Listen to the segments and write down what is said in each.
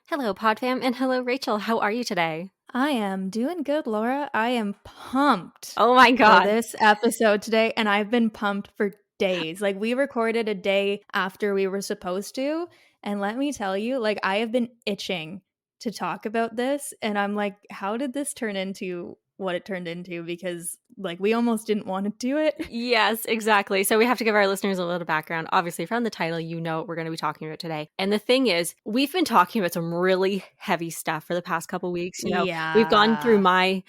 Hello, Podfam, and hello, Rachel. How are you today? I am doing good, Laura. I am pumped Oh my for God. this episode today, and I've been pumped for days. Like, we recorded a day after we were supposed to, and let me tell you, like, I have been itching to talk about this, and I'm like, how did this turn into what it turned into? Because, like, we almost didn't want to do it. Yes, exactly. So we have to give our listeners a little background. Obviously, from the title, you know what we're going to be talking about today. And the thing is, we've been talking about some really heavy stuff for the past couple weeks. We've gone through Yeah. my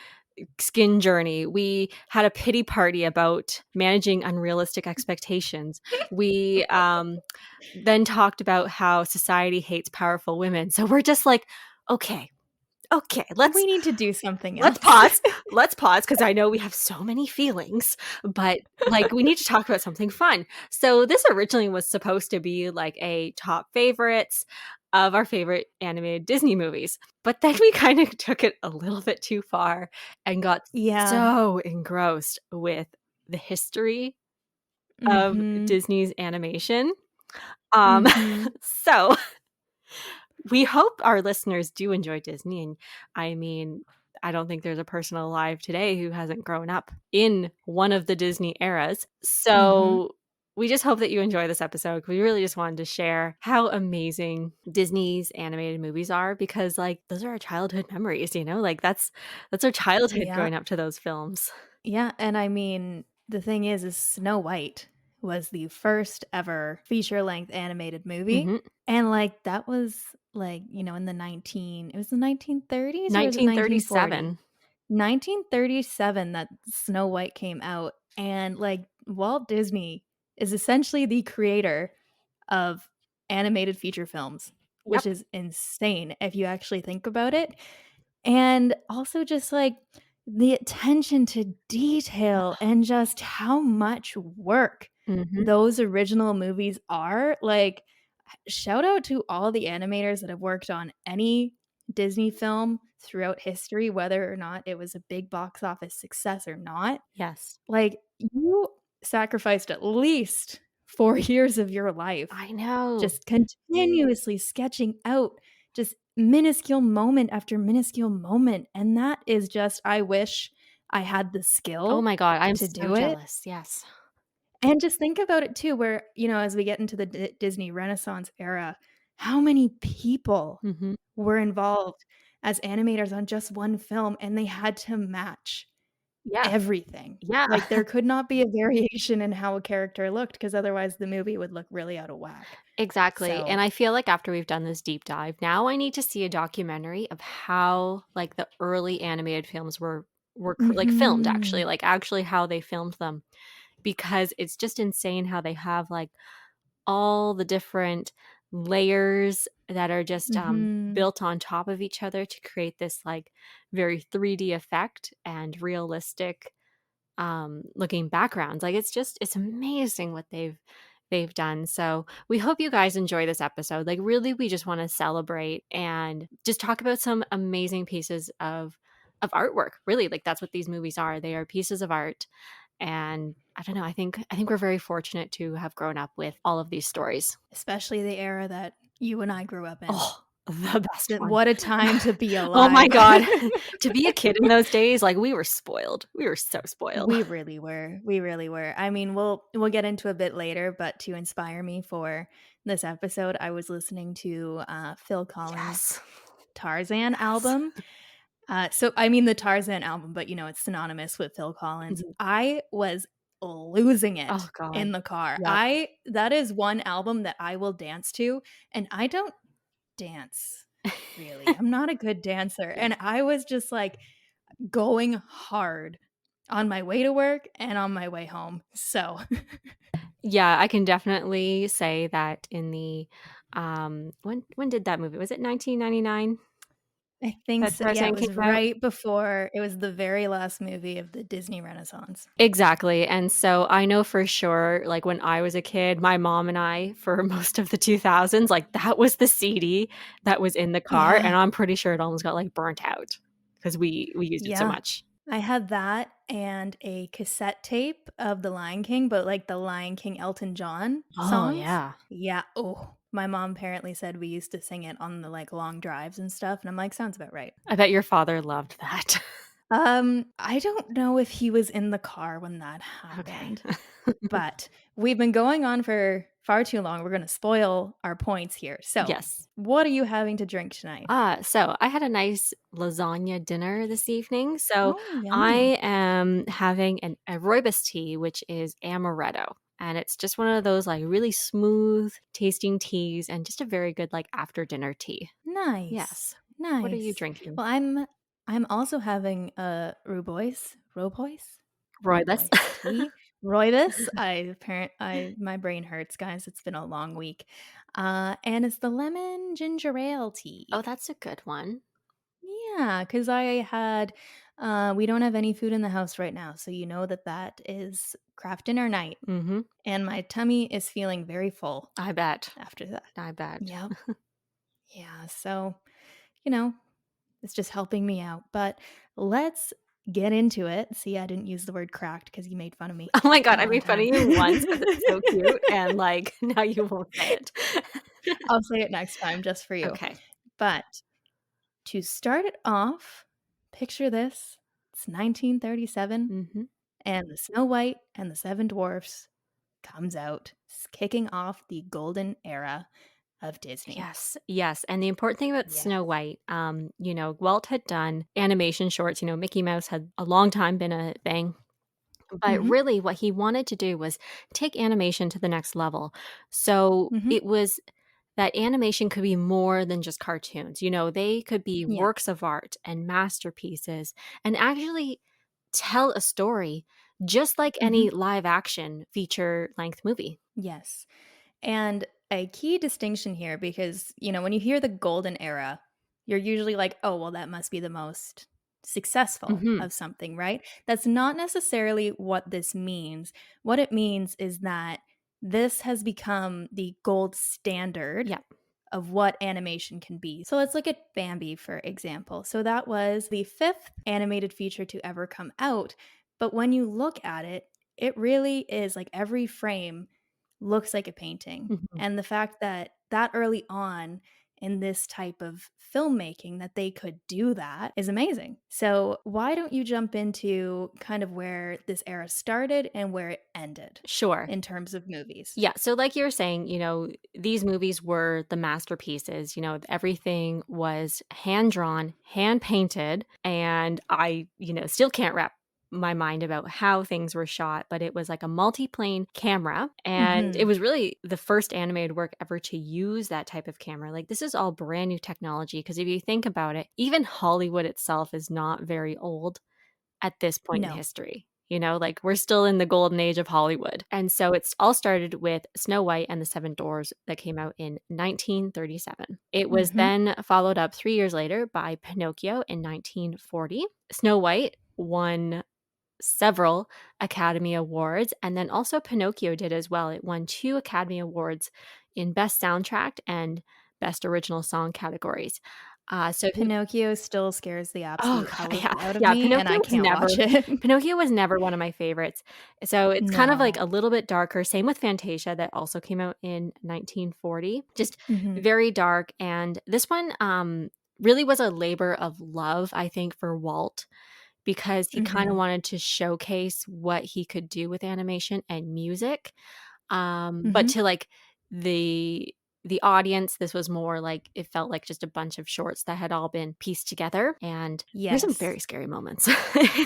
skin journey. We had a pity party about managing unrealistic expectations. We then talked about how society hates powerful women. So we're just like, okay, We need to do something let's else. pause. Let's pause because I know we have so many feelings, but like we need to talk about something fun. So this originally was supposed to be like a top favorites of our favorite animated Disney movies. But then we kind of took it a little bit too far and got Yeah. so engrossed with the history of Mm-hmm. Disney's animation. Um Mm-hmm. so we hope our listeners do enjoy Disney. And I mean, I don't think there's a person alive today who hasn't grown up in one of the Disney eras. Mm-hmm. So we just hope that you enjoy this episode. We really just wanted to share how amazing Disney's animated movies are because like those are our childhood memories, like that's our childhood Yeah. growing up to those films. Yeah, and I mean, the thing is Snow White was the first ever feature-length animated movie, hmm and, like, that was, like, in it was the 1930s or was it 1940? 1937. 1937 that Snow White came out, and, like, Walt Disney is essentially the creator of animated feature films, which Yep. is insane if you actually think about it. And also just like the attention to detail and just how much work hmm those original movies are. Like, shout out to all the animators that have worked on any Disney film throughout history, whether or not it was a big box office success or not. Yes. Like, you sacrificed at least 4 years of your life I know. just continuously sketching out just minuscule moment after minuscule moment, and that is just I wish I had the Oh skill my God. I'm to so do it. jealous. Yes. And just think about it too where, as we get into the Disney Renaissance era, how many people hmm were involved as animators on just one film, and they had to match Yeah. everything. Yeah. Like, there could not be a variation in how a character looked because otherwise the movie would look really out of whack. Exactly, and So I feel like after we've done this deep dive, now I need to see a documentary of how, like, the early animated films like, filmed, actually, mhm. like, actually how they filmed them, because it's just insane how they have, like, all the different layers that are just, Mhm. built on top of each other to create this, like, very 3D effect and realistic looking backgrounds. Like it's amazing what they've done. So we hope you guys enjoy this episode. Like really we just want to celebrate and just talk about some amazing pieces of artwork. Really, like that's what these movies are. They are pieces of art. And I don't know, I think we're very fortunate to have grown up with all of these stories. Especially the era that you and I grew up in. Oh, the best Th one. What a time to be Oh my alive. god. To be a kid in those days, like we were spoiled. We were so spoiled. We really were. We really were. I mean, we'll get into a bit later, but to inspire me for this episode, I was listening to, Phil Collins' Yes. Tarzan Yes. album. So I mean the Tarzan album, but, it's synonymous with Phil Collins. Mhm. I was losing Oh it god. in the car. Yep. I That is one album that I will dance to, and I don't dance, really. I'm not a good dancer, Yeah. and I was just, like, going hard on my way to work and on my way home, so Yeah, I can definitely say that in the when did that movie? Was it 1999 I think that so. Yeah, it Tarzan came was out? right before it was the very last movie of the Disney Renaissance. Exactly. And so I know for sure, like when I was a kid, my mom and I, for most of the 2000s, like that was the CD that was in the car. And Yeah. I'm pretty sure it almost got like burnt out because we used it so Yeah. much. I had that and a cassette tape of The Lion King, but, like, the Lion King Elton John Oh, songs. yeah. Yeah. Oh my mom apparently said we used to sing it on the, like, long drives and stuff, and I'm like, "Sounds about right." I bet your father loved that. I don't know if he was in the car when that Okay. happened, but we've been going on for far too long. We're gonna spoil our points here. So, Yes. what are you having to drink tonight? So I had a nice lasagna dinner this evening. So Oh, yummy. I am having a Rooibos tea, which is Amaretto. And it's just one of those like really smooth tasting teas and just a very good like after dinner tea. Nice. Yes. What are you Nice. drinking? Well, I'm also having a Rooibos? Rooibos. Rooibos tea? Rooibos? I my brain hurts, guys. It's been a long week. And it's the lemon ginger ale Oh, tea. that's a good one. Yeah, because we don't have any food in the house right now, so you know that that is craft dinner night, Mm-hmm. and my tummy is feeling very full I bet. after that. I bet. Yep. Yeah, so, you know, it's just helping me out, but let's get into it. See, I didn't use the word cracked because you made fun of me Oh my god, that I one made fun of time. you once because it's so cute, and, like, now you won't say it. I'll say it next time just for you. Okay. But to start it off, picture this. It's 1937. Mhm. And the Snow White and the Seven Dwarfs comes out, kicking off the golden era of Disney. Yes, yes, and the important thing about Yeah. Snow White, Walt had done animation shorts, Mickey Mouse had a long time been a thing, but Mhm. really what he wanted to do was take animation to the next level. So, Mhm. it was that animation could be more than just cartoons, they could be Yeah. works of art and masterpieces and actually tell a story just like Mhm. any live action feature length movie. Yes. And a key distinction here because, when you hear the golden era, you're usually like, "Oh, well, that must be the most successful Mhm. of something," right? That's not necessarily what this means. What it means is that this has become the gold standard Yeah. of what animation can be. So let's look at Bambi, for example. So that was the fifth animated feature to ever come out. But when you look at it, it really is like every frame looks like a painting. Mhm. And the fact that that early on in this type of filmmaking that they could do that is amazing. So why don't you jump into kind of where this era started and where it ended Sure. in terms of movies? Yeah, so like you were saying, these movies were the masterpieces, everything was hand drawn, hand painted, and I, still can't wrap my mind about how things were shot, but it was like a multi-plane camera and it Mhm. was really the first animated work ever to use that type of camera. Like this is all brand new technology because if you think about it, even Hollywood itself is not very old at this point in No. history. Like we're still in the golden age of Hollywood. And so it's all started with Snow White and the Seven Dwarfs that came out in 1937. It was Mhm. then followed up 3 years later by Pinocchio in 1940. Snow White won several Academy Awards, and then also Pinocchio did as well. It won 2 Academy Awards in Best Soundtrack and Best Original Song categories. So Pinocchio still scares the Oh, absolute god, hell yeah, out of yeah, me, and I can't watch it. Pinocchio was never one of my favorites. So, it's kind of, like, No. a little bit darker, same with Fantasia that also came out in 1940, just Mhm. very dark, and this one, really was a labor of love, I think, for Walt because he kinda Mhm. wanted to showcase what he could do with animation and music, but Mhm. to, like, the the audience, this was more like it felt like just a bunch of shorts that had all been pieced together, and there's some Yes. very scary moments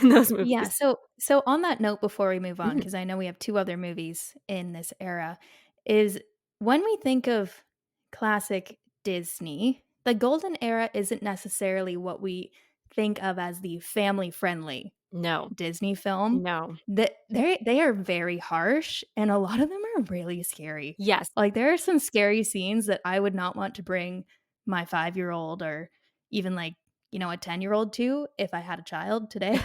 in those Yeah, movies. so on that note before we move on, Mhm. because I know we have 2 other movies in this era, is when we think of classic Disney, the golden era isn't necessarily what we think of as the family-friendly No. Disney film, No. that they are very harsh, and a lot of them are really scary. Yes. Like, there are some scary scenes that I would not want to bring my five-year-old or even, like, a ten-year-old to if I had a child today.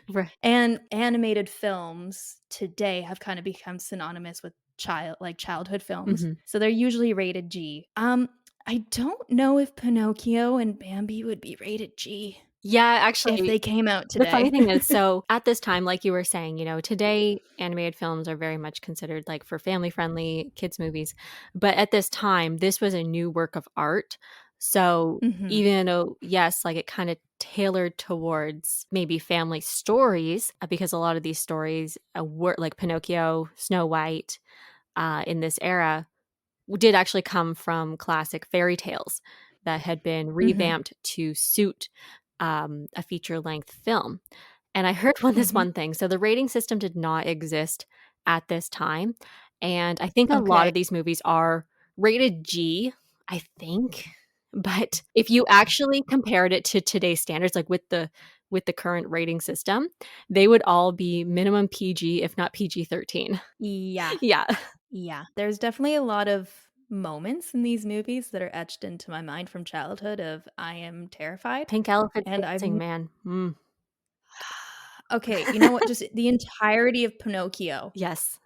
Ri And animated films today have kinda become synonymous with childhood films, Mhm. so they're usually rated G. I don't know if Pinocchio and Bambi would be rated G. Yeah, if actually, they came out the funny today. thing is, so at this time, like you were saying, today animated films are very much considered like for family friendly kids movies. But at this time, this was a new work of art. So Mhm. even though, yes, like it kind of tailored towards maybe family stories, because a lot of these stories were like Pinocchio, Snow White, in this era did actually come from classic fairy tales that had been Mhm. revamped to suit a feature length film. And I heard this Mhm. one thing. So the rating system did not exist at this time. And I think a lot Okay. of these movies are rated G, I think. But if you actually compared it to today's standards, like with the current rating system, they would all be minimum PG, if not PG-13. Yeah. Yeah. Yeah. There's definitely a lot of moments in these movies that are etched into my mind from childhood of I am terrified, Pink elephants and I've dancing, man. Mm. okay, you know what? Just the entirety of Pinocchio. Yes.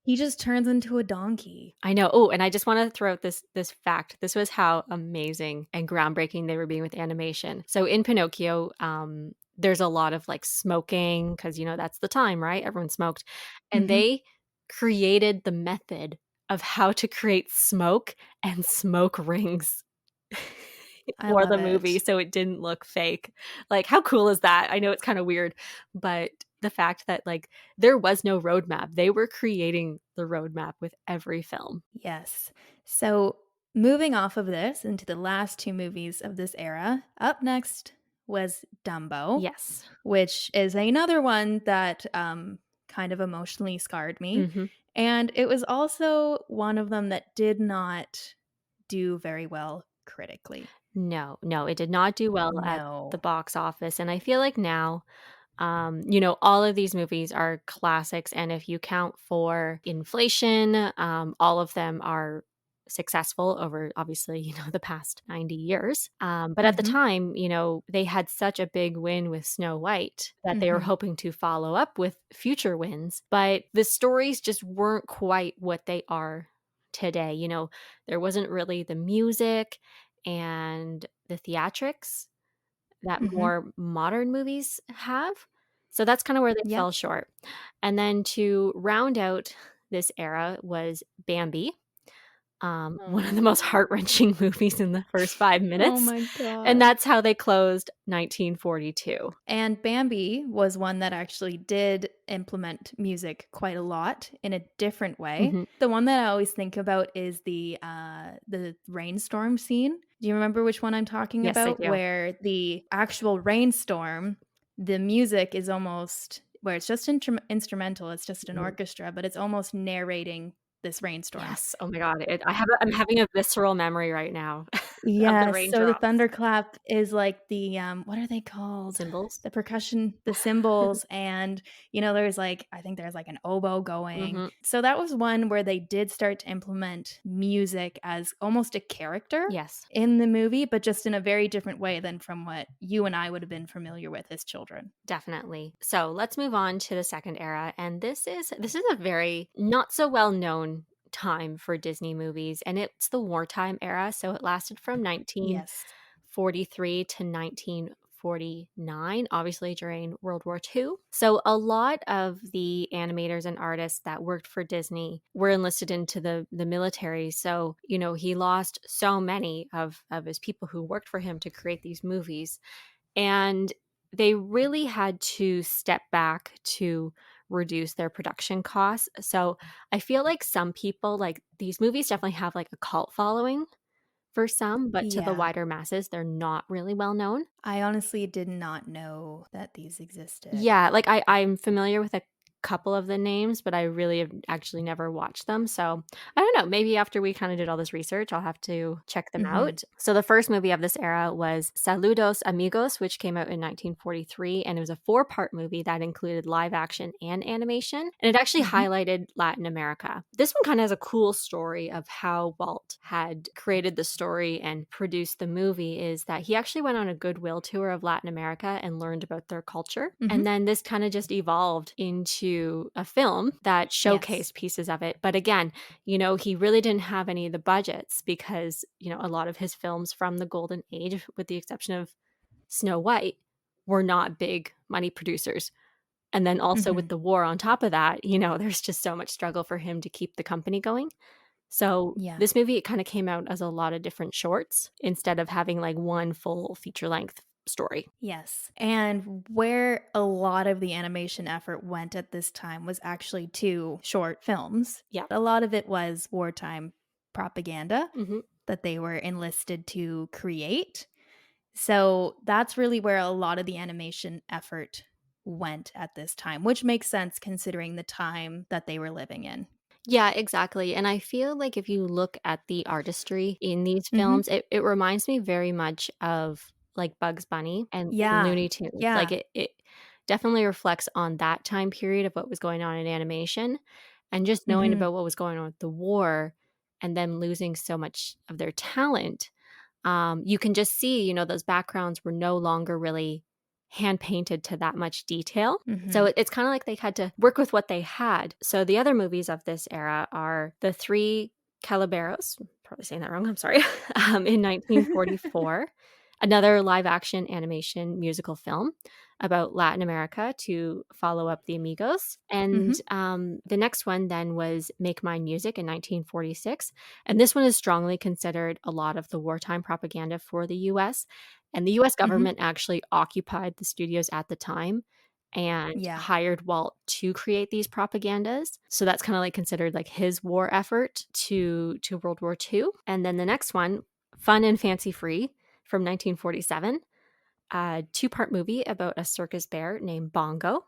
He just turns into a donkey. I know. Oh, and I just wanna throw out this fact. This was how amazing and groundbreaking they were being with animation. So in Pinocchio, there's a lot of, like, smoking because that's the time, right? Everyone smoked. And Mhm. they created the method of how to create smoke and smoke rings I for love the movie it. so it didn't look fake. Like, how cool is that? I know it's kinda weird, but the fact that, like, there was no roadmap. They were creating the roadmap with every film. Yes. So, moving off of this into the last 2 movies of this era, up next was Dumbo, Yes. which is another one that, kind of emotionally scarred me, Mhm. and it was also one of them that did not do very well critically. No, no, it did not do well at the No. box office, and I feel like now, all of these movies are classics, and if you count for inflation, all of them are successful over obviously, the past 90 years. But at the Mhm. time, they had such a big win with Snow White that they were Mhm. hoping to follow up with future wins, but the stories just weren't quite what they are today. There wasn't really the music and the theatrics that Mhm. more modern movies have. So that's kinda where they Yep. fell short. And then to round out this era was Bambi, one of the most Oh. heart-wrenching movies in the first 5 Oh minutes, my and god. that's how they closed 1942. And Bambi was one that actually did implement music quite a lot in a different way. Mhm. The one that I always think about is the rainstorm scene. Do you remember which one I'm talking Yes, I about? do. Where the actual rainstorm, the music is almost where it's just instrumental, it's just an Mhm. orchestra, but it's almost narrating this rainstorm. Yes, oh my god, I'm having a visceral memory right now of the Yes, so the raindrops. thunderclap is like the, what are they called? Cymbals? The percussion, the cymbals, and, there's like I think there's like an oboe going. Mhm. So that was one where they did start to implement music as almost a character Yes. in the movie, but just in a very different way than from what you and I would have been familiar with as children. Definitely. So let's move on to the second era, and this is a very not so well known time for Disney movies, and it's the wartime era. So it lasted from Yes. 1943 to 1949, obviously during World War II. So a lot of the animators and artists that worked for Disney were enlisted into the military. So he lost so many of his people who worked for him to create these movies, and they really had to step back to reduce their production costs. So I feel like some people, like these movies definitely have like a cult following for some, but to the Yeah. wider masses, they're not really well known. I honestly did not know that these existed. Yeah, like I'm familiar with a couple of the names, but I really have actually never watched them. So I don't know. Maybe after we kind of did all this research, I'll have to check them Mhm. out. So the first movie of this era was Saludos Amigos, which came out in 1943. And it was a four-part movie that included live action and animation. And it actually Mhm. highlighted Latin America. This one kind of has a cool story of how Walt had created the story and produced the movie, is that he actually went on a goodwill tour of Latin America and learned about their culture. Mhm. And then this kind of just evolved into a film that Yes. showcased pieces of it. But again, he really didn't have any of the budgets because, a lot of his films from the golden age, with the exception of Snow White were not big money producers. And then also with Mhm. the war on top of that, there's just so much struggle for him to keep the company going. So Yeah. this movie, it kind of came out as a lot of different shorts instead of having like one full feature length story. Yes. And where a lot of the animation effort went at this time was actually to short films. Yeah. A lot of it was wartime propaganda Hmm. that they were enlisted to create. So that's really where a lot of the animation effort went at this time, which makes sense considering the time that they were living in. Yeah, exactly. And I feel like if you look at the artistry in these Mhm. films, it reminds me very much of like Bugs Bunny and Yeah. Looney Tunes. Like Yeah. it definitely reflects on that time period of what was going on in animation. And just knowing Mhm. about what was going on with the war and them losing so much of their talent, you can just see, those backgrounds were no longer really hand painted to that much detail. So Mhm. it's kind of like they had to work with what they had. So the other movies of this era are The Three Calaberos, probably saying that wrong, I'm sorry, in 1944, another live action animation musical film about Latin America to follow up the Amigos. And Mhm. the next one then was Make Mine Music in 1946. And this one is strongly considered a lot of the wartime propaganda for the US. And the US Mhm. government actually occupied the studios at the time and Yeah. hired Walt to create these propagandas. So that's kind of like considered like his war effort to World War II. And then the next one, Fun and Fancy Free from 1947, a two-part movie about a circus bear named Bongo.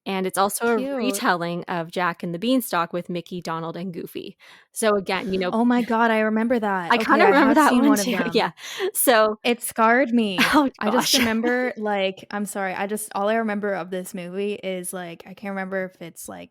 And it's also a Cute. retelling of Jack and the Beanstalk with Mickey, Donald, and Goofy. So again, Oh my god, I remember that. I Okay, kinda I remember have that seen one one of too. them. Yeah. So It scarred me. oh I just gosh. remember, like I'm sorry, all I remember of this movie is, like I can't remember if it's, like,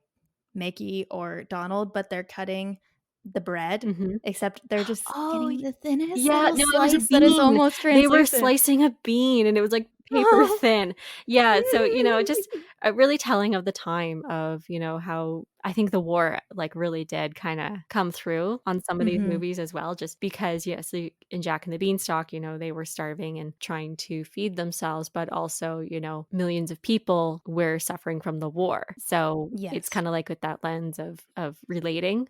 Mickey or Donald, but they're cutting the bread, Mhm. except they're just Oh, getting the thinnest yeah, little no, it was a slice that is bean. almost They were translucent. slicing a bean, and it was, like, paper Oh. thin. Yeah, so, just, really telling of the time of, how I think the war, like, really did kinda come through on some of these Mhm. movies as well, just because, yes, in Jack and the Beanstalk, they were starving and trying to feed themselves, but also, millions of people were suffering from the war. So, it's Yes, kinda like with that lens of relating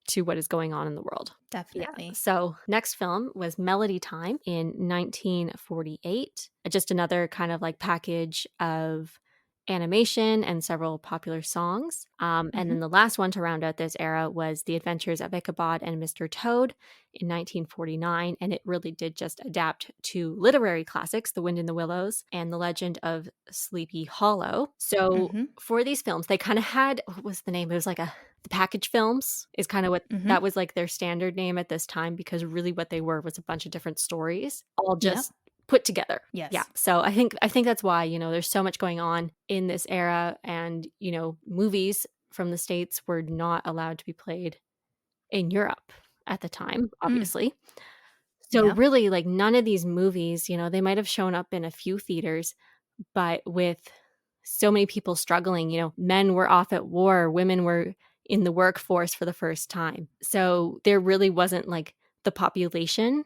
to what is going on in the world. Yeah. definitely. So, next film was Melody Time in 1948. Just another kind of like package of animation and several popular songs. And then Mhm. the last one to round out this era was The Adventures of Ichabod and Mr. Toad in 1949. And it really did just adapt to literary classics, The Wind in the Willows and The Legend of Sleepy Hollow. So, Mhm. for these films, they kind of had, what was the name? It was like the package films is kind of what Mhm. that was like their standard name at this time because really what they were was a bunch of different stories all Yep. just put together. Yeah. Yes. So I think that's why, there's so much going on in this era and, movies from the States were not allowed to be played in Europe at the time, Mm. obviously. So Yep. really like none of these movies, they might have shown up in a few theaters, but with so many people struggling, men were off at war, women were in the workforce for the first time. So there really wasn't like the population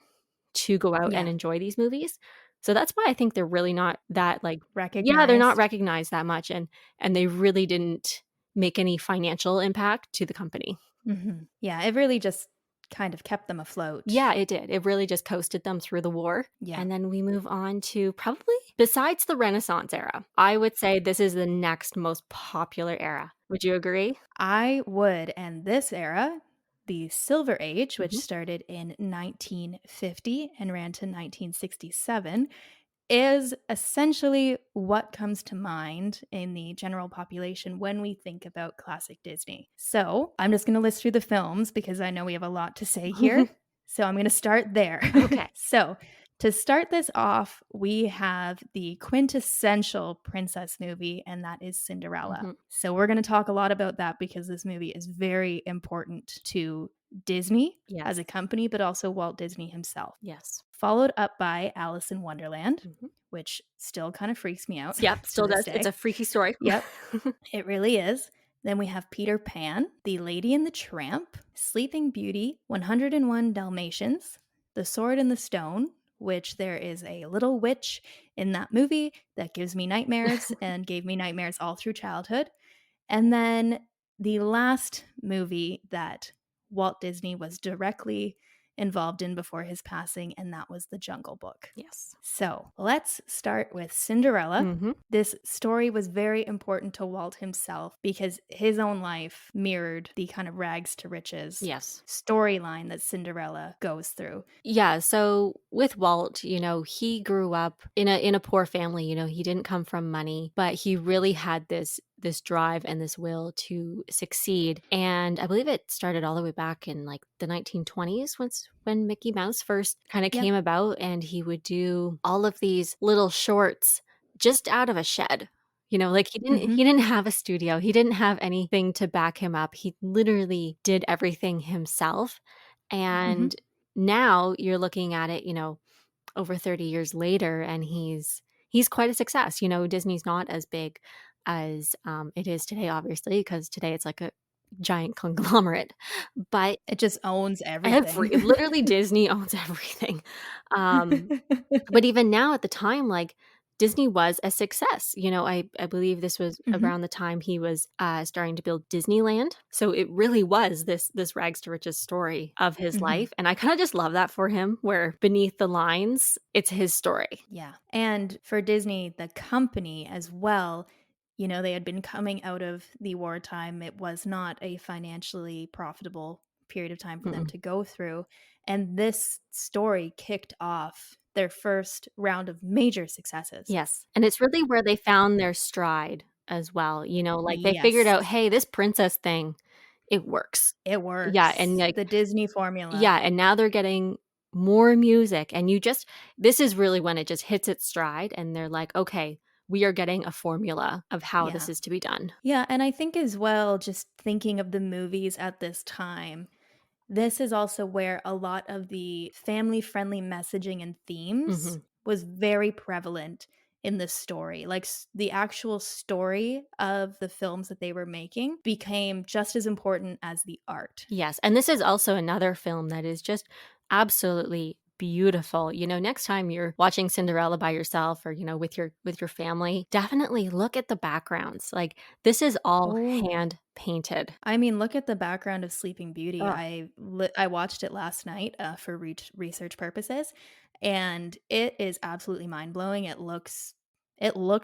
to go out and Yeah. enjoy these movies. So that's why I think they're really not that like yeah, they're not Recognized. recognized that much and they really didn't make any financial impact to the company. Mhm. Yeah, it really just kind of kept them afloat. Yeah, it did. It really just coasted them through the war. Yeah. And then we move on to probably besides the Renaissance era, I would say this is the next most popular era. Would you agree? I would, and this era, the Silver Age, which Mhm. started in 1950 and ran to 1967, is essentially what comes to mind in the general population when we think about classic Disney. So I'm just going to list through the films because I know we have a lot to say here. So I'm going to start there. Okay. So to start this off, we have the quintessential princess movie, and that is Cinderella. Mhm. So we're going to talk a lot about that because this movie is very important to Disney as a Yes. company, but also Walt Disney himself. Yes. Followed up by Alice in Wonderland, Mhm. which still kind of freaks me out Yep, to still this does. It's a day. freaky story. Yep, it really is. Then we have Peter Pan, The Lady and the Tramp, Sleeping Beauty, 101 Dalmatians, The Sword and the Stone, which there is a little witch in that movie that gives me nightmares and gave me nightmares all through childhood. And then the last movie that Walt Disney was directly involved in before his passing, and that was The Jungle Book. Yes. So let's start with Cinderella. Mhm. This story was very important to Walt himself because his own life mirrored the kind of rags to riches Yes. storyline that Cinderella goes through. Yeah, so with Walt, he grew up in a poor family, he didn't come from money, but he really had this drive and this will to succeed. And I believe it started all the way back in like the 1920s when Mickey Mouse first kind of Yep. came about, and he would do all of these little shorts just out of a shed. Like he didn't Mhm. he didn't have a studio. He didn't have anything to back him up. He literally did everything himself. Mhm. And now you're looking at it, over 30 years later, and he's quite a success. Disney's not as big as it is today, obviously, because today it's like a giant conglomerate. But It just owns everything. literally Disney owns everything. Um, but even now at the time, like, Disney was a success. I believe this was Mhm. around the time he was, starting to build Disneyland. So it really was this rags to riches story of his Mhm. life, and I kinda just love that for him, where beneath the lines, it's his story. Yeah. And for Disney, the company as well, they had been coming out of the wartime. It was not a financially profitable period of time for them Mm-mm. to go through. And this story kicked off their first round of major successes. Yes, and it's really where they found their stride as well, like, they figured Yes, out, "Hey, this princess thing, it works." it Yeah, and, works. like, The Disney formula. yeah, and now they're getting more music, and this is really when it just hits its stride, and they're like, "Okay, we are getting a formula of how this Yeah. is to be done." Yeah. And I think as well, just thinking of the movies at this time, this is also where a lot of the family-friendly messaging and themes Mhm. was very prevalent in the story. Like, the actual story of the films that they were making became just as important as the art. Yes, and this is also another film that is just absolutely beautiful. Next time you're watching Cinderella by yourself, or, with your family, definitely look at the backgrounds. Like, this is all Oh, yeah. hand painted. I mean, look at the background of Sleeping Beauty. Oh, I watched it last night, for research purposes, and it is absolutely mind-blowing. It looks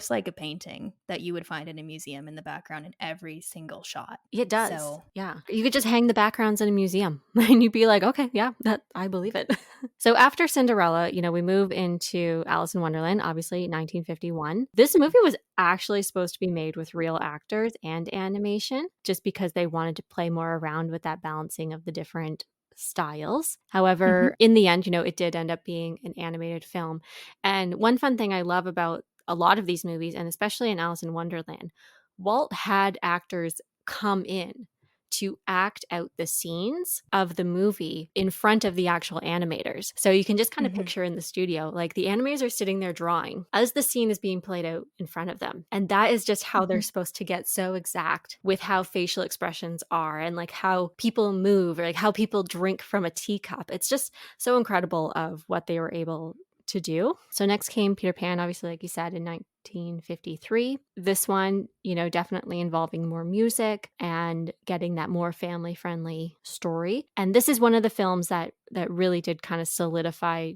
like a painting that you would find in a museum in the background in every single shot. it does. So Yeah. You could just hang the backgrounds in a museum and you'd be like, "Okay, yeah, that I believe it." So after Cinderella, we move into Alice in Wonderland, obviously 1951. This movie was actually supposed to be made with real actors and animation, just because they wanted to play more around with that balancing of the different styles. Mhm, However, in the end, it did end up being an animated film. And one fun thing I love about a lot of these movies, and especially in Alice in Wonderland, Walt had actors come in to act out the scenes of the movie in front of the actual animators. So you can just kind of mhm, picture in the studio, like, the animators are sitting there drawing as the scene is being played out in front of them. And that is just how they're mhm. supposed to get so exact with how facial expressions are, and like how people move, or like how people drink from a teacup. It's just so incredible of what they were able to do. So next came Peter Pan, obviously, like you said, in 1953. This one, definitely involving more music and getting that more family friendly story. And this is one of the films that really did kind of solidify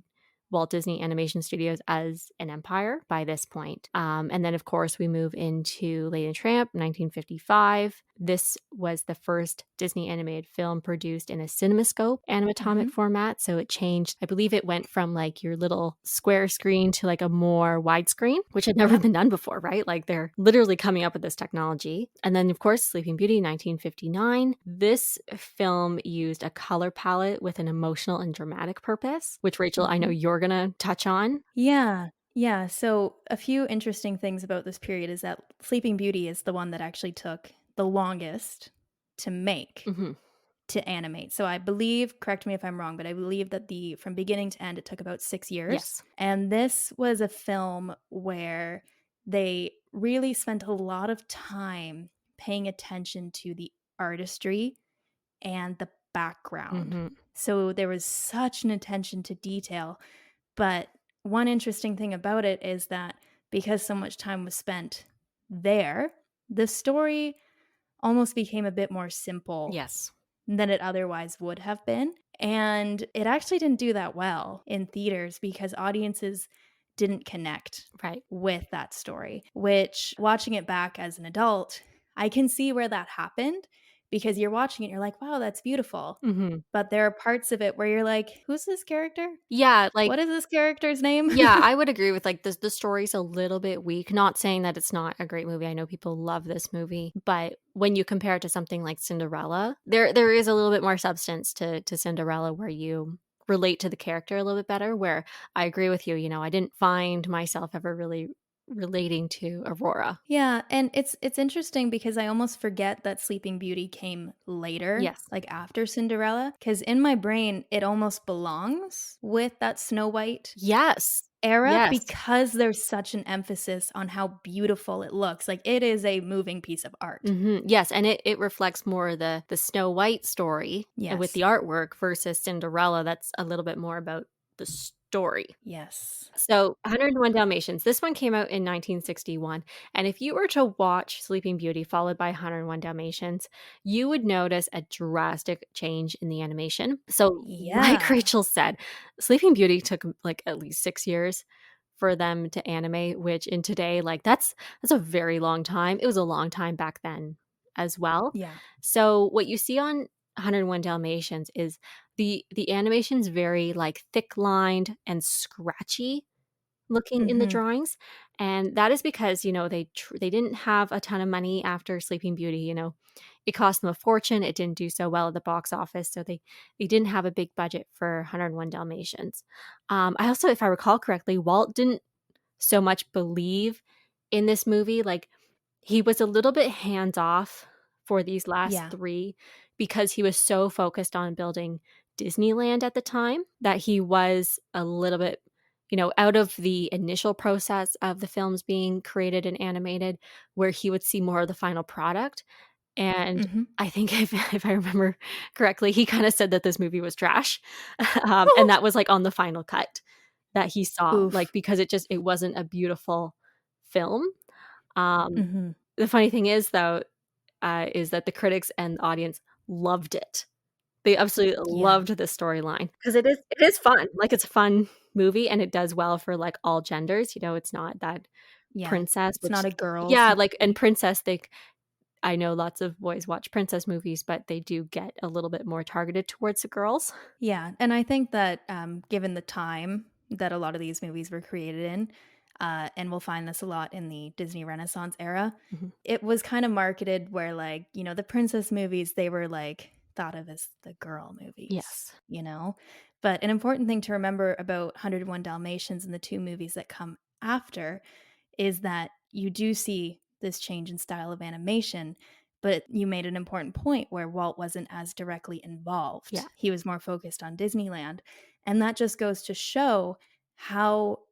Walt Disney Animation Studios as an empire by this point. And then, of course, we move into Lady and Tramp, 1955. This was the first Disney animated film produced in a CinemaScope animatomic Mhm. format. So it changed. I believe it went from like your little square screen to like a more widescreen, which had never Yep. been done before, right? Like, they're literally coming up with this technology. And then, of course, Sleeping Beauty, 1959. This film used a color palette with an emotional and dramatic purpose, which, Rachel, I know Mhm. you're going to touch on. Yeah. Yeah, so a few interesting things about this period is that Sleeping Beauty is the one that actually took the longest to make, Mhm. to animate. So I believe, correct me if I'm wrong, but I believe that the from beginning to end, it took about 6 years, Yes. and this was a film where they really spent a lot of time paying attention to the artistry and the background. Mhm. So there was such an attention to detail. But one interesting thing about it is that because so much time was spent there, the story almost became a bit more simple Yes. than it otherwise would have been. And it actually didn't do that well in theaters because audiences didn't connect Right. with that story, which watching it back as an adult, I can see where that happened because you're watching it, you're like, wow, that's beautiful. Mhm. But there are parts of it where you're like, who's this character? Yeah, like What is this character's name? yeah, I would agree with, like, the story's a little bit weak, not saying that it's not a great movie, I know people love this movie, but when you compare it to something like Cinderella, there is a little bit more substance to Cinderella where you relate to the character a little bit better, where I agree with you, I didn't find myself ever really relating to Aurora. Yeah, and it's interesting because I almost forget that Sleeping Beauty came later, Yes. like after Cinderella, because in my brain it almost belongs with that Snow White Yes. era Yes. because there's such an emphasis on how beautiful it looks. Like it is a moving piece of art. Mhm, yes, and it reflects more the Snow White story, with the Yes. artwork versus Cinderella, that's a little bit more about the story. Yes. So, 101 Dalmatians, this one came out in 1961, and if you were to watch Sleeping Beauty followed by 101 Dalmatians, you would notice a drastic change in the animation. So, like Yeah. Rachel said, Sleeping Beauty took, like, at least 6 years for them to animate, which in today, like, that's a very long time. It was a long time back then as well. Yeah. So, what you see on 101 Dalmatians is the animation's very, like, thick-lined and scratchy looking in the Mhm. drawings, and that is because, they didn't have a ton of money after Sleeping Beauty, it cost them a fortune, it didn't do so well at the box office, so they didn't have a big budget for 101 Dalmatians. I also, if I recall correctly, Walt didn't so much believe in this movie, like, he was a little bit hands off for these last Yeah. 3 because he was so focused on building Disneyland at the time that he was a little bit, out of the initial process of the films being created and animated, where he would see more of the final product, and Mhm. I think if I remember correctly, he kinda said that this movie was trash, and that was, like, on the final cut that he saw, like, Oof. because it wasn't a beautiful film. Um, Mhm. the funny thing is, though, is that the critics and the audience loved it. They absolutely Yeah. loved this storyline because it is fun, like, it's a fun movie, and it does well for, like, all genders, it's not that Yeah. princess, It's which not a girls yeah, like, and movie. princess, I know lots of boys watch princess movies, but they do get a little bit more targeted towards the girls. Yeah, and I think that, given the time that a lot of these movies were created in, and we'll find this a lot in the Disney Renaissance era, Mhm. it was kind of marketed where, like, the princess movies, they were like thought of as the girl movies, Yes. you know? But an important thing to remember about 101 Dalmatians and the two movies that come after is that you do see this change in style of animation, but you made an important point where Walt wasn't as directly Yeah. involved. He was more focused on Disneyland. And that just goes to show how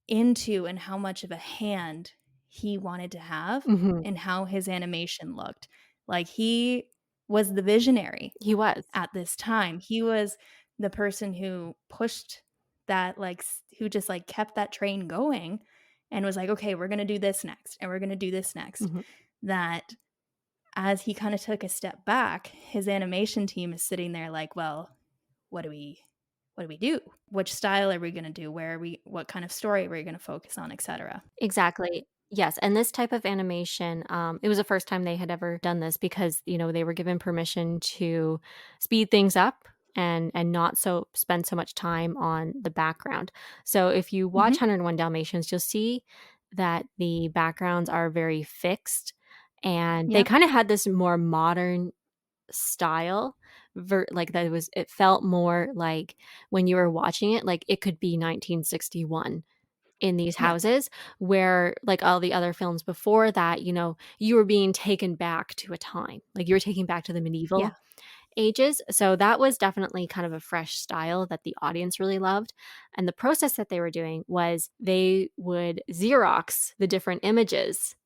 into and how much of a hand he wanted to have Mhm. and how his animation looked. Like he was the visionary He was. at this time. He was the person who pushed that, who just like kept that train going and was like, okay, we're going to do this next and we're going to do this next. Mhm. That as he kind of took a step back, his animation team is sitting there like, well, what do we what do we do? Which style are we going to do? Where are we what kind of story are we going to focus on, etc. Exactly. Yes, and this type of animation, it was the first time they had ever done this because, they were given permission to speed things up and not spend so much time on the background. So if you watch Mhm. 101 Dalmatians, you'll see that the backgrounds are very fixed and they Yep. kind of had this more modern style like that it felt more like when you were watching it like it could be 1961 in these Yeah. houses where, like all the other films before that, you were being taken back to a time. Like, you were taken back to the Yeah. medieval ages. So that was definitely kind of a fresh style that the audience really loved. And the process that they were doing was they would Xerox the different images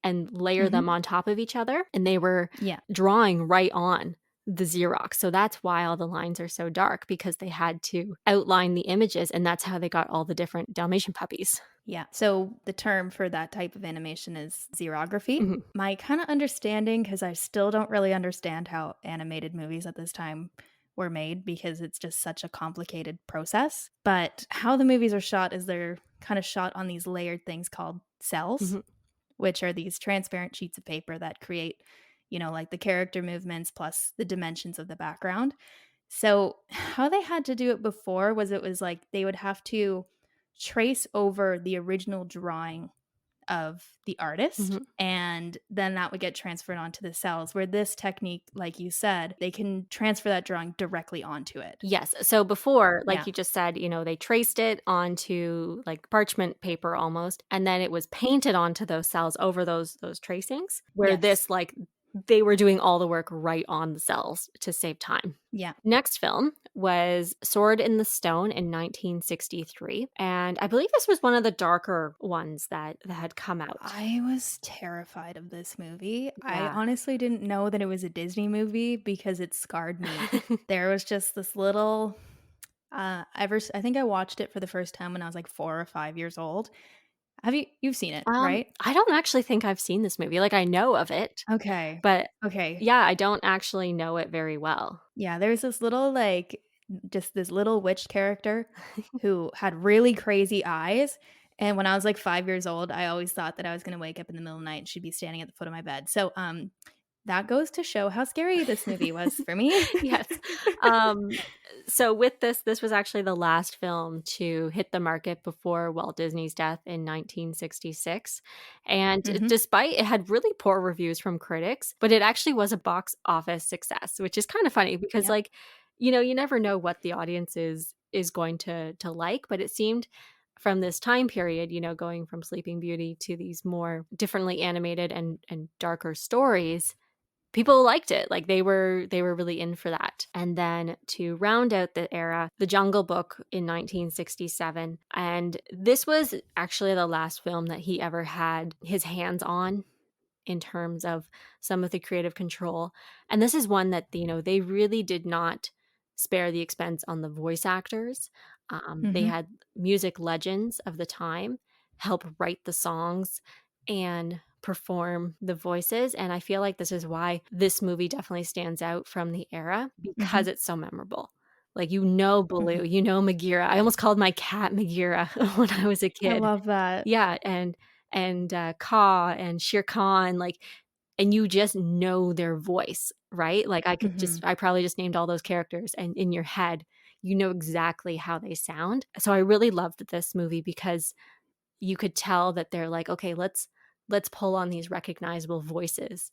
and layer them Mhm. on top of each other, and they were Yeah. drawing right on the Xerox. So that's why all the lines are so dark, because they had to outline the images, and that's how they got all the different Dalmatian puppies. Yeah. So the term for that type of animation is xerography. Mhm. My kind of understanding, because I still don't really understand how animated movies at this time were made because it's just such a complicated process. But how the movies are shot is they're kind of shot on these layered things called cells, Mhm. which are these transparent sheets of paper that create, like the character movements plus the dimensions of the background. So, how they had to do it before was it was like they would have to trace over the original drawing of the artist, Mhm. and then that would get transferred onto the cells. Where this technique, like you said, they can transfer that drawing directly onto it. Yes. So before, like Yeah. you just said, they traced it onto like parchment paper almost, and then it was painted onto those cells over those tracings. Where Yes. this, like, they were doing all the work right on the cells to save time. Yeah. Next film was Sword in the Stone in 1963, and I believe this was one of the darker ones that had come out. I was terrified of this movie. I Yeah. honestly didn't know that it was a Disney movie because it scarred me. There was just this little I think I watched it for the first time when I was like 4 or 5 years old. You've seen it, right? I don't actually think I've seen this movie. Like, I know of it, Okay. but Okay. yeah, I don't actually know it very well. Yeah, there's this little, like, just this little witch character who had really crazy eyes, and when I was, like, 5 years old, I always thought that I was gonna wake up in the middle of the night and she'd be standing at the foot of my bed. So, that goes to show how scary this movie was for me. Yes. Um, so with this was actually the last film to hit the market before Walt Disney's death in 1966. And Mhm. despite it had really poor reviews from critics, but it actually was a box office success, which is kind of funny because, Yep. like, you never know what the audience is going to like, but it seemed from this time period, going from Sleeping Beauty to these more differently animated and darker stories, people liked it. Like, they were really in for that. And then to round out the era, The Jungle Book in 1967, and this was actually the last film that he ever had his hands on in terms of some of the creative control. And this is one that, they really did not spare the expense on the voice actors. They Mhm. had music legends of the time help write the songs and perform the voices. And I feel like this is why this movie definitely stands out from the era, because Mhm. it's so memorable. Like, Baloo, Mhm. Bagheera. I almost called my cat Bagheera when I was a I kid. love that. Yeah, and Ka and Shere Khan, like, and you just know their voice, right? Like, Mhm. I probably just named all those characters, and in your head, you know exactly how they sound. So I really loved this movie because you could tell that they're like, "Okay, let's pull on these recognizable voices,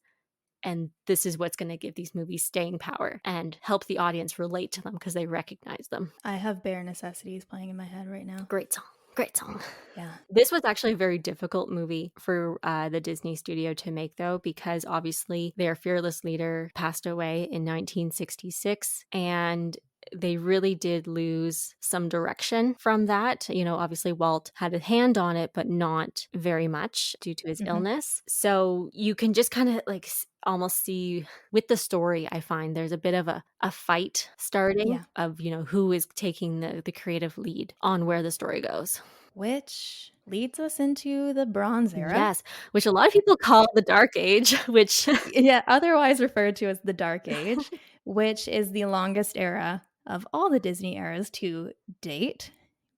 and this is what's gonna give these movies staying power and help the audience relate to them because they recognize them." I have Bare Necessities playing in my head right now. Great song, great song. Yeah. This was actually a very difficult movie for the Disney studio to make, though, because obviously their fearless leader passed away in 1966, and they really did lose some direction from that. Obviously Walt had a hand on it, but not very much due to his Mhm. illness. So you can just kind of like almost see with the story, I find there's a bit of a fight starting Yeah. of, who is taking the creative lead on where the story goes. Which leads us into the Bronze Era. Yes, which a lot of people call the Dark Age, which Yeah, otherwise referred to as the Dark Age, which is the longest era of all the Disney eras to date,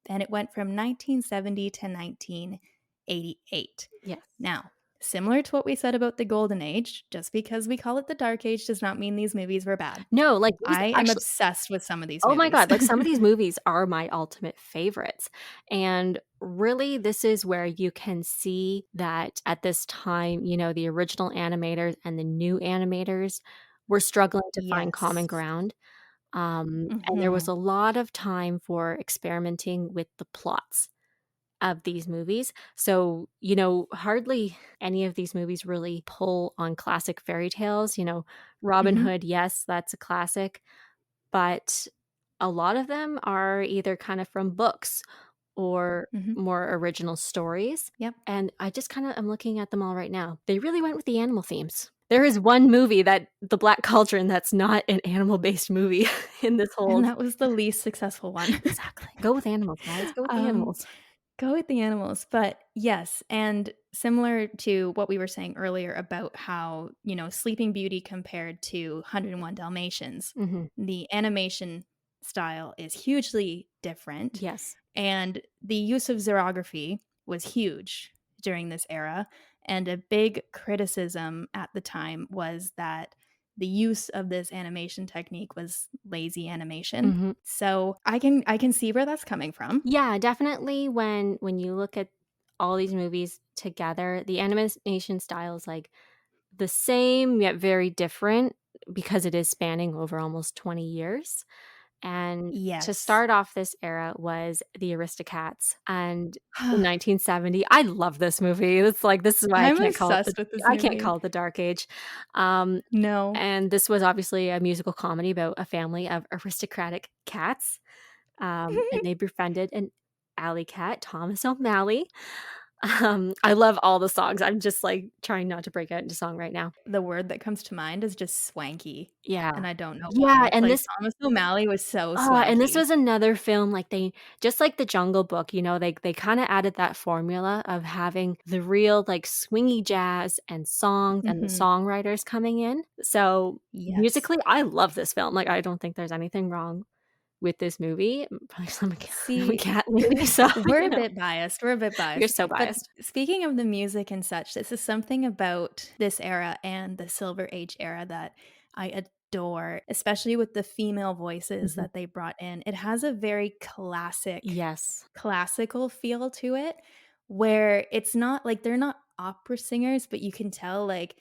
and it went from 1970 to 1988. yes. Now, similar to what we said about the Golden Age, just because we call it the Dark Age does not mean these movies were bad. No, like, these I am actually, obsessed with some of these oh my movies. god, like, some of these movies are my ultimate favorites, and really, this is where you can see that at this time, the original animators and the new animators were struggling to find common Yes. ground, and there was Mhm. a lot of time for experimenting with the plots of these movies. So, hardly any of these movies really pull on classic fairy tales. Robin Mhm. Hood, yes, that's a classic, but a lot of them are either kind of from books or Mhm. more original stories. Yep. And I just kind of I'm looking at them all right now. They really went with the animal themes. There is one movie that The Black Cauldron that's not an animal-based movie in this And whole that was the least successful one. exactly. Go with animals, guys. Go with the Um, animals. Go with the animals, but yes, and similar to what we were saying earlier about how, Sleeping Beauty compared to 101 Dalmatians, Mhm. the animation style is hugely different, Yes. and the use of xerography was huge during this era, and a big criticism at the time was that the use of this animation technique was lazy animation. Mhm. So, I can see where that's coming from. Yeah, definitely when you look at all these movies together, the animation style is, like, the same yet very different because it is spanning over almost 20 years. And to Yes. start off this era was the Aristocats, and in 1970 I love this movie. It's like this is why I'm obsessed with this I can't movie. call it the dark age. Um, No. and this was obviously a musical comedy about a family of aristocratic cats, and they befriended an alley cat, Thomas O'Malley. I love all the songs. I'm just, like, trying not to break out into song right now. The word that comes to mind is just swanky, Yeah. and I don't know Yeah, why. Like, Thomas O'Malley was so and this swanky. was another film, like, they just like The Jungle Book, they kinda added that formula of having the real, like, swingy jazz and songs and the Mhm. songwriters coming in. So, Yes. musically, I love this film, like, I don't think there's anything wrong with this movie, probably 'cause I'm a See, cat lady, so, we're a bit biased, we're a bit you're biased, so but biased. speaking of the music and such, this is something about this era and the Silver Age era that I adore, especially with the female voices Mhm. that they brought in. It has a very Yes. classical feel to it, where it's not like they're not opera singers, but you can tell, like,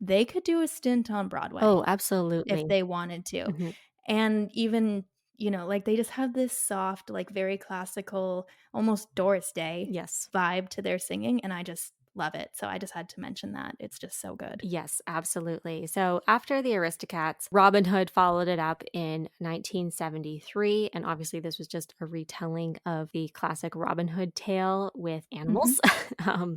they could do a stint on Broadway Oh, if absolutely. they wanted to. Mhm. And even, like, they just have this soft, like, very classical, almost Doris Day Yes. vibe to their singing, and I just love it. So I just had to mention that. It's just so good. Yes, absolutely. So after the Aristocats, Robin Hood followed it up in 1973. And obviously, this was just a retelling of the classic Robin Hood tale with Mhm. animals.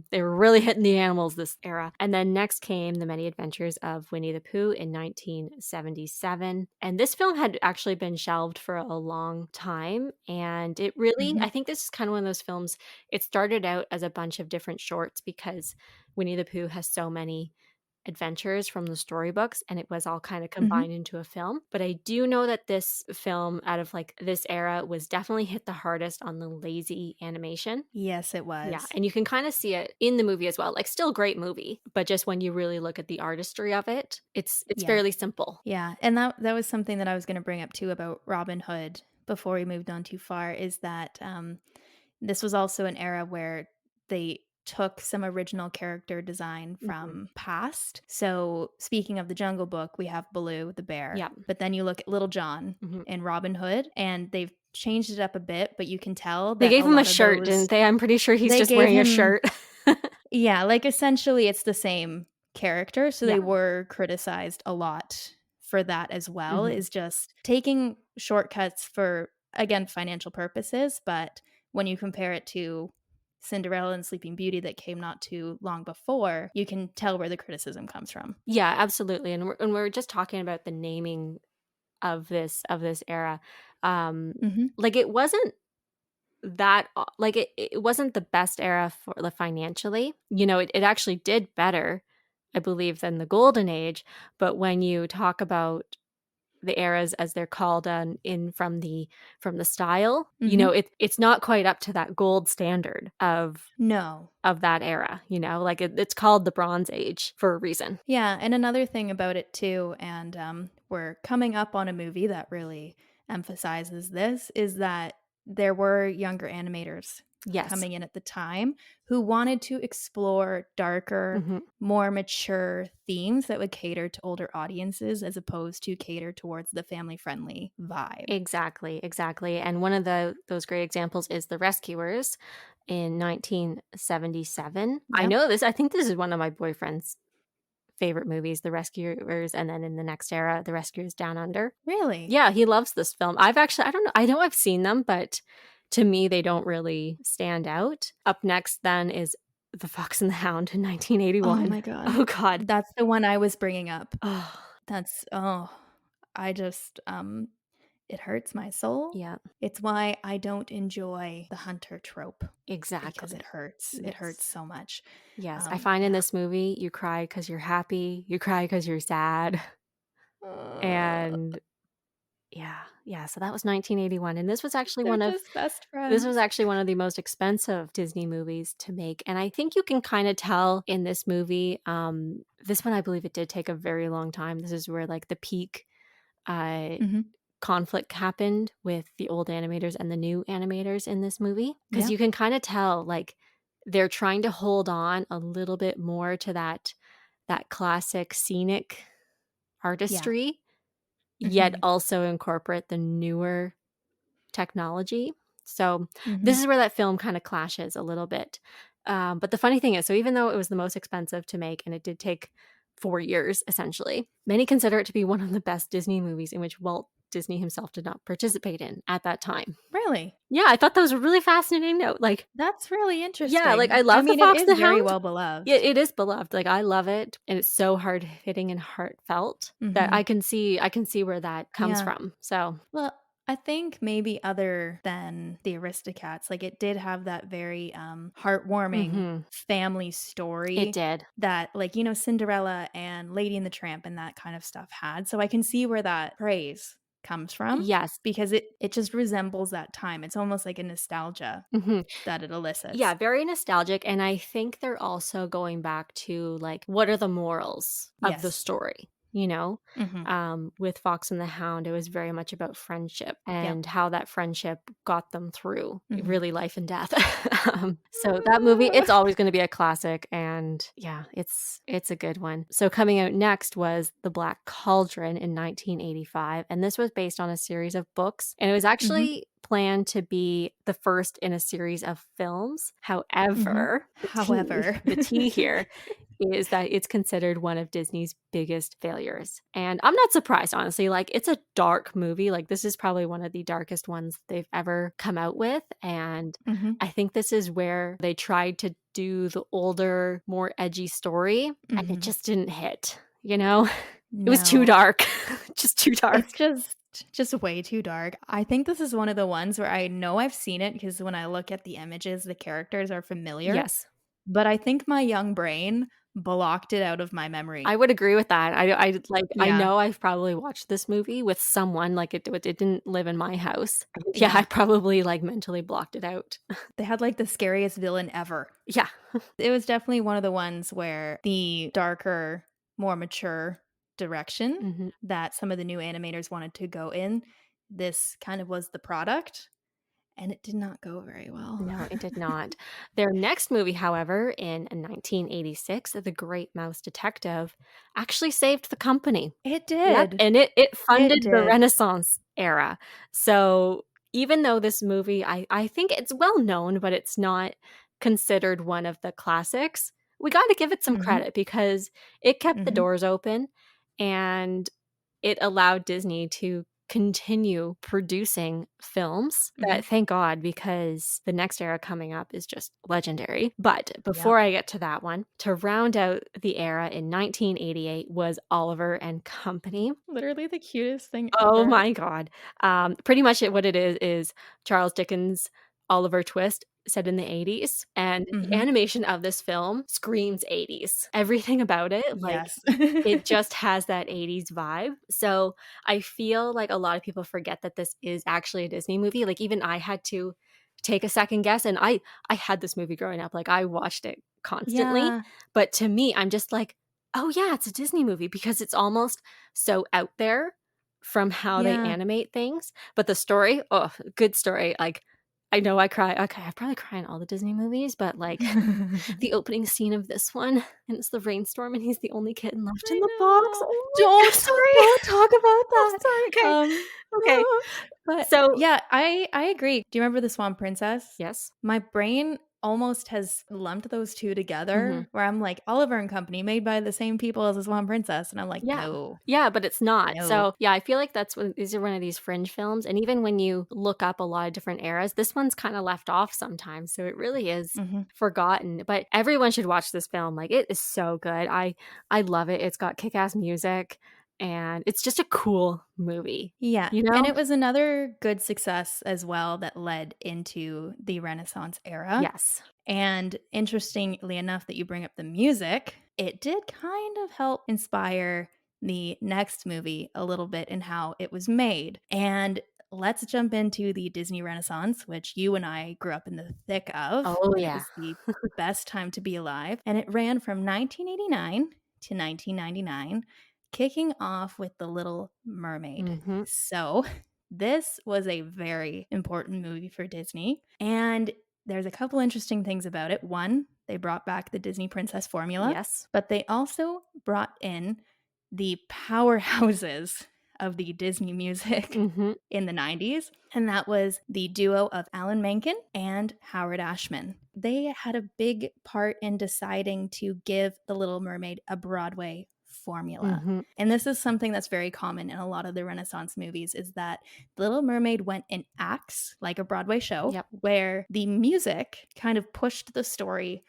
They were really hitting the animals this era. And then next came The Many Adventures of Winnie the Pooh in 1977. And this film had actually been shelved for a long time. And it really, Mhm. I think this is kind of one of those films, it started out as a bunch of different shorts because Winnie the Pooh has so many adventures from the storybooks, and it was all kind of Mhm. combined into a film. But I do know that this film, out of like this era, was definitely hit the hardest on the lazy animation. Yes, it Yeah, was. and you can kind of see it in the movie as well. Like, still great movie, but just when you really look at the artistry of it, it's Yeah. fairly simple. Yeah, and that was something that I was gonna bring up too about Robin Hood before we moved on too far, is that, this was also an era where they took some original character design Mhm. from past. So, speaking of the Jungle Book, we have Baloo the bear, Yeah. but then you look at Little John Mhm. in Robin Hood, and they've changed it up a bit, but you can tell They that gave a him a lot of shirt, those didn't they? I'm pretty sure he's they just gave wearing a him shirt. yeah, like, essentially, it's the same character, so Yeah. they were criticized a lot for that as well, Mhm. is just taking shortcuts for, again, financial purposes, but when you compare it to Cinderella and Sleeping Beauty that came not too long before, you can tell where the criticism comes from. Yeah, absolutely, and we're just talking about the naming of this era. Mhm, Like, it wasn't that like, it wasn't the best era for like, financially. It actually did better, I believe, than the golden age, but when you talk about the eras as they're called on in from the style, mhm. it's not quite up to that gold standard No. of that era, like, it's called the Bronze Age for a reason. Yeah, and another thing about it too, and we're coming up on a movie that really emphasizes this, is that there were younger animators Yes. coming in at the time who wanted to explore darker, Mhm. more mature themes that would cater to older audiences as opposed to cater towards the family friendly vibe. Exactly, exactly, and one of those great examples is The Rescuers in 1977. Yep. I think this is one of my boyfriend's favorite movies, The Rescuers, and then in the next era, The Rescuers Down Under. Really? Yeah, he loves this film. I know I've seen them, but to me, they don't really stand out. Up next then is The Fox and the Hound in Oh 1981. my god. Oh god. That's the one I was bringing up. Oh, That's I just, it hurts my soul. yeah, It's why I don't enjoy the hunter trope because it exactly. hurts. It hurts Yes. so much. Yes, I find in Yeah. this movie, you cry because 'cause you're happy, you cry because 'cause you're sad, Uh, and yeah, so that was 1981, and they're just best this was friends. actually one of the most expensive Disney movies to make, and I think you can kinda tell in this movie, this one, I believe it did take a very long time. This is where, like, the peak, uh, Mhm. conflict happened with the old animators and the new animators in this movie, because Yeah. you can kinda tell, like, they're trying to hold on a little bit more to that classic scenic Yeah. artistry, yet Mhm. also incorporate the newer technology. So this Mhm. is where that film kind of clashes a little bit. But the funny thing is, so even though it was the most expensive to make and it did take 4 years essentially, many consider it to be one of the best Disney movies in which Walt Disney himself did not participate in at that time. Really? Yeah, I thought that was a really fascinating note. Like, That's really yeah, like I interesting. I love The mean, it Fox is and the very Hound. well Yeah, beloved. it is beloved. Like I love it, and it's so hard hitting and heartfelt that Mhm. I can see where that comes Yeah. from. So, Well, I think maybe other than the Aristocats, like, it did have that very, heartwarming mhm, family it story did. that, like, Cinderella and Lady and the Tramp and that kind of stuff had, so I can see where that praise comes from Yes. because it just resembles that time. It's almost like a nostalgia Mhm. that it Yeah, elicits. very nostalgic, and I think they're also going back to, like, what are the morals of the Yes. story, you know? Mhm. With Fox and the Hound, it was very much about friendship Yeah. and how that friendship got them through Mhm. really life and death. So that movie, it's always gonna be a classic, and yeah, it's a good one. So coming out next was The Black Cauldron in 1985, and this was based on a series of books, and it was Mhm. actually planned to be the first in a series of films. Mhm. However, However. the T here is that it's considered one of Disney's biggest failures. And I'm not surprised, honestly. Like, it's a dark movie. Like, this is probably one of the darkest ones they've ever come out with. And Mhm. I think this is where they tried to do the older, more edgy story, and it Mhm. just didn't hit, you know? It was too No. dark. Just too It's dark. just way too dark. I think this is one of the ones where I know I've seen it because when I look at the images, the characters are familiar, Yes. but I think my young brain blocked it out of my I memory. would agree with that. I Yeah. know I've probably watched this movie with someone, like, it didn't live in my house. Yeah, I Yeah. probably, like, mentally blocked it out. They had, like, the scariest villain ever. Yeah. It was definitely one of the ones where the darker, more mature direction Mhm. that some of the new animators wanted to go in, this kind of was the product, and it did not go very well. No, it did not. Their next movie, however, in 1986, The Great Mouse Detective, actually saved the company. It Yep, did. and it It funded the did. Renaissance era. So, even though this movie, I think it's well known, but it's not considered one of the classics, we gotta give it some Mhm, credit because it kept the mhm, doors open, and it allowed Disney to continue producing films mhm. that, thank God, because the next era coming up is just legendary. But Yep. before I get to that one, to round out the era in 1988 was Oliver and Company. Literally the cutest thing Oh ever. my god. Pretty much what it is Charles Dickens' Oliver Twist set in the '80s, and the Mhm. animation of this film screams '80s. Everything about it, like, Yes. it just has that '80s vibe. So, I feel like a lot of people forget that this is actually a Disney movie. Like, even I had to take a second guess, and I had this movie growing up, like, I watched it constantly, Yeah. but to me, I'm just like, "Oh, yeah, it's a Disney movie," because it's almost so out there from how they Yeah. animate things, but the story, oh, good story. Like, I know I cry, okay, I probably cry in all the Disney movies, but, like, the opening scene of this one, and it's the rainstorm, and he's the only kitten left in I the box. know. Oh my god, Don't sorry. don't talk about I'm that. sorry, okay. Um, Okay. but So yeah, I agree. Do you remember the Swan Princess? yes. My brain almost has lumped those 2 Mhm. together, where I'm like, Oliver& and Company, made by the same people as The Swan Princess, and I'm like, Yeah. "No, Yeah, but it's not. no." So, yeah, I feel like that's one these are one of these fringe films, and even when you look up a lot of different eras, this one's kinda left off sometimes, so it really is Mhm. forgotten, but everyone should watch this film, like, it is so good. I love it. It's got kick-ass music, and it's just a cool movie, Yeah, you and know? it was another good success as well that led into the Renaissance era. Yes. And interestingly enough that you bring up the music, it did kind of help inspire the next movie a little bit in how it was made. And let's jump into the Disney Renaissance, which you and I grew up in the thick of, Oh, and it yeah. was the best time to be alive. And it ran from 1989 to 1999, kicking off with The Little Mermaid. Mhm. So, this was a very important movie for Disney. And there's a couple interesting things about it. One, they brought back the Disney princess formula, Yes. but they also brought in the powerhouses of the Disney music Mhm. in the 90s, and that was the duo of Alan Menken and Howard Ashman. They had a big part in deciding to give The Little Mermaid a Broadway formula. Mhm. And this is something that's very common in a lot of the Renaissance movies is that The Little Mermaid went in acts, like a Broadway show, Yep. where the music kind of pushed the story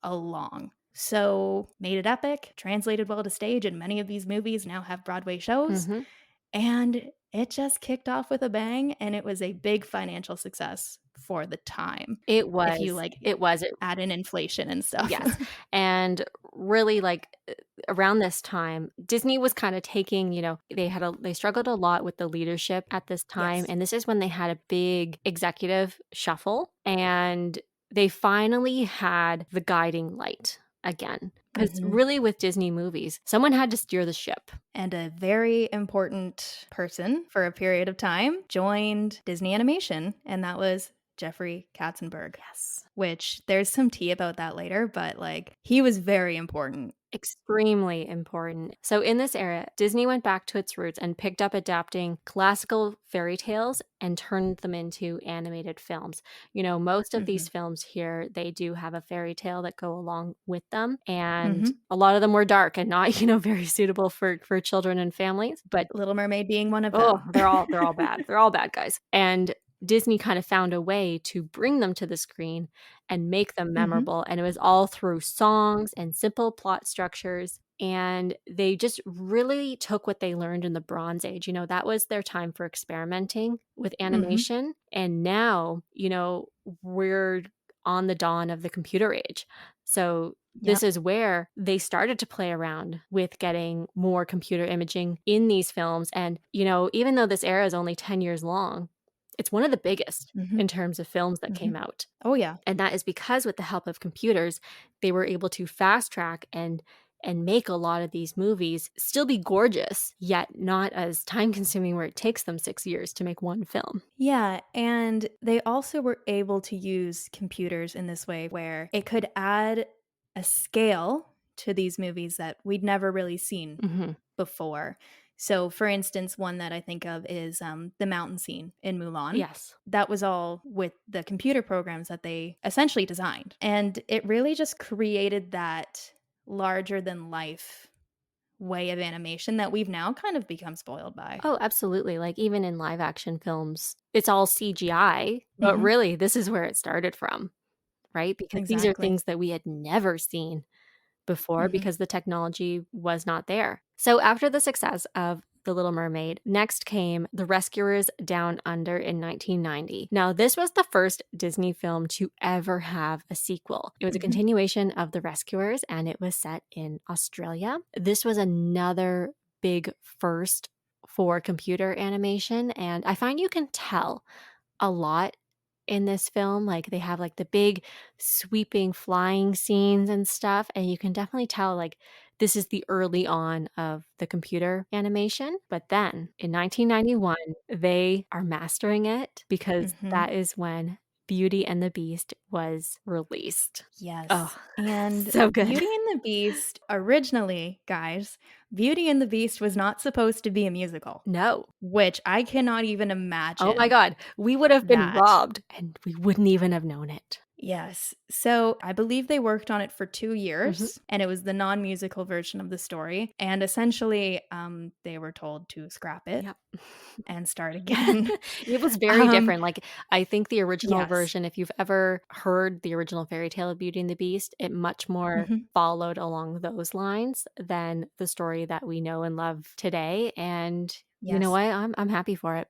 along. So, made it epic, translated well to stage, and many of these movies now have Broadway shows. Mhm. And it just kicked off with a bang, and it was a big financial success for the time. It If you was. like It was. It add in inflation and stuff. Yes, and really, like, around this time, Disney was kinda taking, they struggled a lot with the leadership at this time, Yes. and this is when they had a big executive shuffle, and they finally had the guiding light again. Because Mhm. really with Disney movies, someone had to steer the ship. And a very important person for a period of time joined Disney Animation, and that was Jeffrey Katzenberg, Yes. which there's some tea about that later, but like he was very important. Extremely important. So, in this era, Disney went back to its roots and picked up adapting classical fairy tales and turned them into animated films. Most of these Mhm. films here, they do have a fairy tale that go along with them, and Mhm. a lot of them were dark and not, very suitable for children and families. But Little Mermaid being one of oh, them. they're all bad. They're all bad guys. And Disney kind of found a way to bring them to the screen and make them Mhm. memorable, and it was all through songs and simple plot structures, and they just really took what they learned in the Bronze Age. That was their time for experimenting with Mhm. animation, and now, we're on the dawn of the computer age. So this Yep. is where they started to play around with getting more computer imaging in these films. And, even though this era is only 10 years long, it's one of the biggest Mhm. in terms of films that came Mhm. out. Oh, yeah. And that is because with the help of computers, they were able to fast track and make a lot of these movies still be gorgeous, yet not as time consuming where it takes them 6 years to make one film. Yeah, and they also were able to use computers in this way where it could add a scale to these movies that we'd never really seen Mhm. before. So, for instance, one that I think of is the mountain scene in Mulan. Yes. That was all with the computer programs that they essentially designed. And it really just created that larger than life way of animation that we've now kind of become spoiled by. Oh, absolutely. Like, even in live action films, it's all CGI, but Mhm. really, this is where it started from, right? Because these are Exactly. things that we had never seen before Mhm. because the technology was not there. So, after the success of The Little Mermaid, next came The Rescuers Down Under in 1990. Now, this was the first Disney film to ever have a sequel. It was a Mhm. continuation of The Rescuers, and it was set in Australia. This was another big first for computer animation, and I find you can tell a lot in this film. Like, they have, like, the big sweeping flying scenes and stuff, and you can definitely tell, like, this is the early on of the computer animation. But then in 1991, they are mastering it because Mhm. that is when Beauty and the Beast was released. Oh, Yes. And so good. Beauty and the Beast originally, guys, Beauty and the Beast was not supposed to be a musical, No. which I cannot even Oh my imagine god. We would have been that. robbed, and we wouldn't even have known it. Yes. So I believe they worked on it for 2 Mhm. years, and it was the non-musical version of the story, and essentially, they were told to scrap it Yep. and start again. It was very Um, different, like, I think the original yes. version, if you've ever heard the original fairy tale of Beauty and the Beast, it much more Mhm. followed along those lines than the story that we know and love today, and you know Yes. what? I'm happy for it.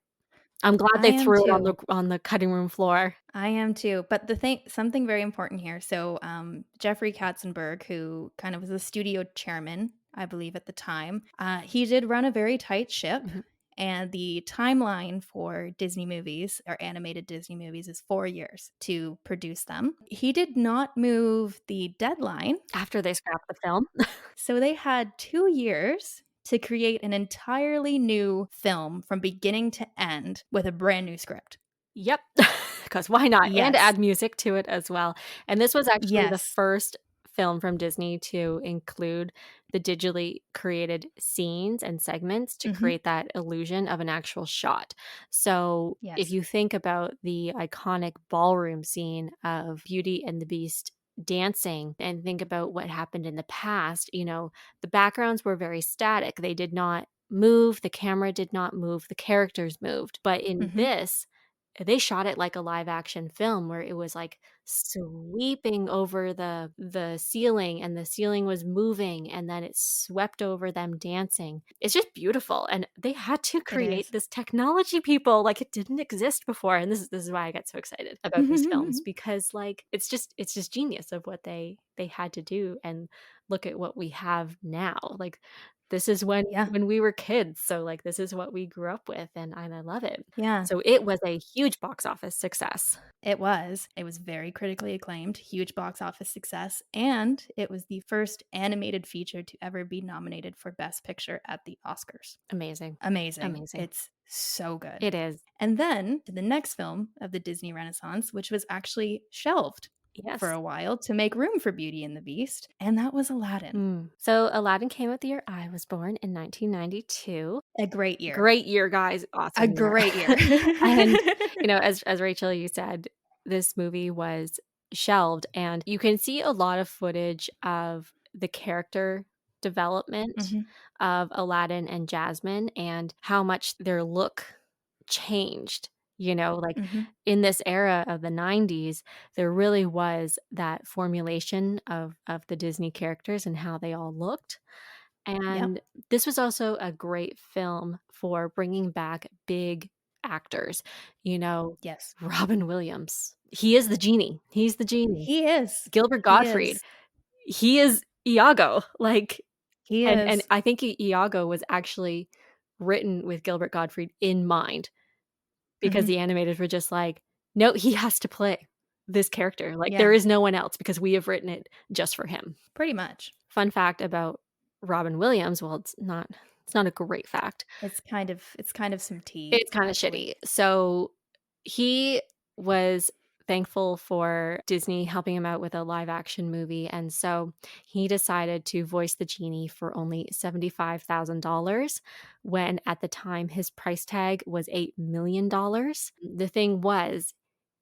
I'm glad I they am threw it too. on the cutting room floor. I am too. But the thing something very important here. So, Jeffrey Katzenberg, who kind of was the studio chairman, I believe at the time, he did run a very tight ship. Mhm. And the timeline for Disney movies or animated Disney movies is 4 years to produce them. He did not move the deadline. After they scrapped the film. So they had 2 years to create an entirely new film from beginning to end with a brand new script. Yep, because why not? And Yes. add music to it as well, and this was actually the Yes. first film from Disney to include the digitally created scenes and segments to Hmm. create that illusion of an actual shot. So, if Yes. you think about the iconic ballroom scene of Beauty and the Beast dancing and think about what happened in the past, the backgrounds were very static. They did not move, the camera did not move, the characters moved. But in Hmm. this, they shot it like a live action film where it was, like, sweeping over the ceiling, and the ceiling was moving, and then it swept over them dancing. It's just beautiful, and they had to It create is. this technology, people, like, it didn't exist before, and this is why I get so excited about these films because, like, it's just genius of what they had to do, and look at what we have now. Like, this is Yeah. when we were kids, so, like, this is what we grew up with, and I love it. Yeah. So it was a huge box office success. It was. It was very critically acclaimed, huge box office success, and it was the first animated feature to ever be nominated for Best Picture at the Oscars. Amazing. Amazing. Amazing. It's so good. It is. And then the next film of the Disney Renaissance, which was actually shelved for Yes. a while to make room for Beauty and the Beast, and that was Aladdin. So Aladdin came out the year I was born in 1992. A great year. Great year, guys. A Awesome year. great year. And, as Rachel, you said, this movie was shelved, and you can see a lot of footage of the character development Mhm, of Aladdin and Jasmine and how much their look changed. Like, mhm. in this era of the 90s, there really was that formulation of the Disney characters and how they all looked. Yep. And this was also a great film for bringing back big actors, you know, Yes. Robin Williams. He is the genie. He's the genie. He is. Gilbert He Gottfried. is. He is Iago. Like, He and is. I think Iago was actually written with Gilbert Gottfried in mind because Mhm. the animators were just like, "No, he has to play this character. Like, there Yeah, is no one else because we have written it just for him." pretty much. Fun fact about Robin Williams, well, it's not a great fact. It's kind of some tea, It's kinda actually. shitty. So, he was thankful for Disney helping him out with a live action movie, and so he decided to voice the genie for only $75,000 when at the time his price tag was $8,000,000. The thing was,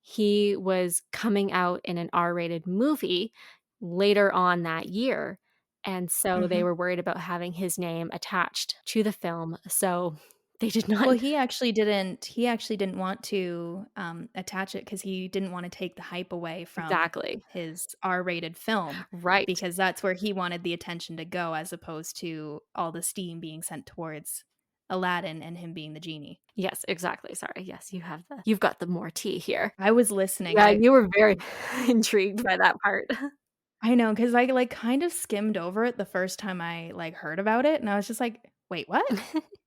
he was coming out in an R-rated movie later on that year, and so they Mhm. were worried about having his name attached to the film, so they did not. Well, he actually didn't want to, attach it because he didn't wanna take the hype away from Exactly. his R-rated film, Right. because that's where he wanted the attention to go as opposed to all the steam being sent towards Aladdin and him being the genie. Yes, exactly, sorry, yes, you've got the more tea here. I was listening, Yeah, you were very intrigued by that part. I know, because I, like, kind of skimmed over it the first time I, like, heard about it, and I was just like, "Wait, what?"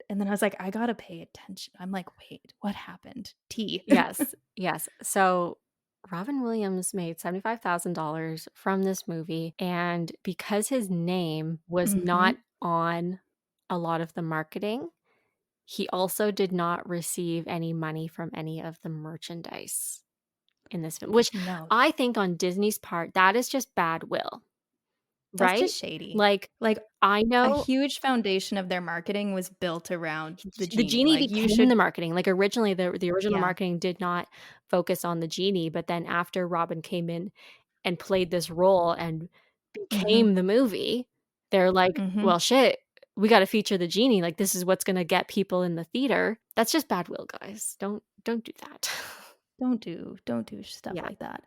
And then I was like, "I gotta pay attention." I'm like, "Wait, what happened?" Tea. Yes, yes. So, Robin Williams made $75,000 from this movie, and because his name was not Mhm. on a lot of the marketing, he also did not receive any money from any of the merchandise in this film, which No. I think on Disney's part, that is just bad will. That's right? just shady. Like, Like, I a know huge foundation of their marketing was built around the the genie, genie like, you became should the marketing, like, originally, the original yeah. marketing did not focus on the genie, but then after Robin came in and played this role and Mhm, became the movie, they're like, mhm. "Well, shit, we gotta feature the genie, like, this is what's gonna get people in the theater." That's just bad will, guys. Don't do that. Don't do stuff Yeah. like that.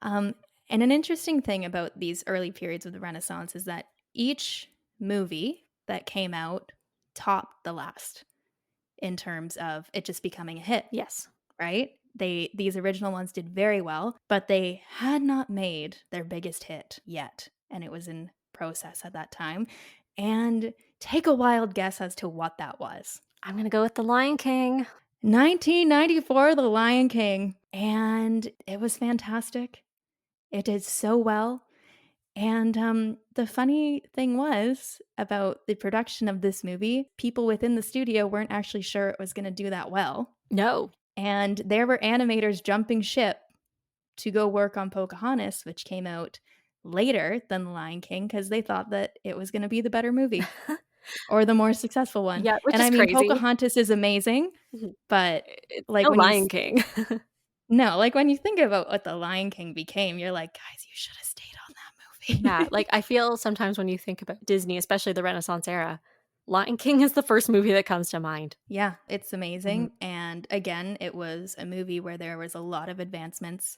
Um, and an interesting thing about these early periods of the Renaissance is that each movie that came out topped the last in terms of it just becoming a hit, Yes. right? These original ones did very well, but they had not made their biggest hit yet, and it was in process at that time. And take a wild guess as to what that was. I'm gonna go with The Lion King. 1994, The Lion King, and it was fantastic. It did so well, and, the funny thing was about the production of this movie, people within the studio weren't actually sure it was gonna do that well, No. and there were animators jumping ship to go work on Pocahontas, which came out later than The Lion King, because they thought that it was gonna be the better movie or the more successful one, Yeah, which and is I mean, crazy. Pocahontas is amazing, Mhm. but, It's like, still when you Lion King. no, like, when you think about what The Lion King became, you're like, "Guys, you should have stayed on that Yeah, movie." like, I feel sometimes when you think about Disney, especially the Renaissance era, Lion King is the first movie that comes to mind. Yeah, it's Mhm. amazing, and again, it was a movie where there was a lot of advancements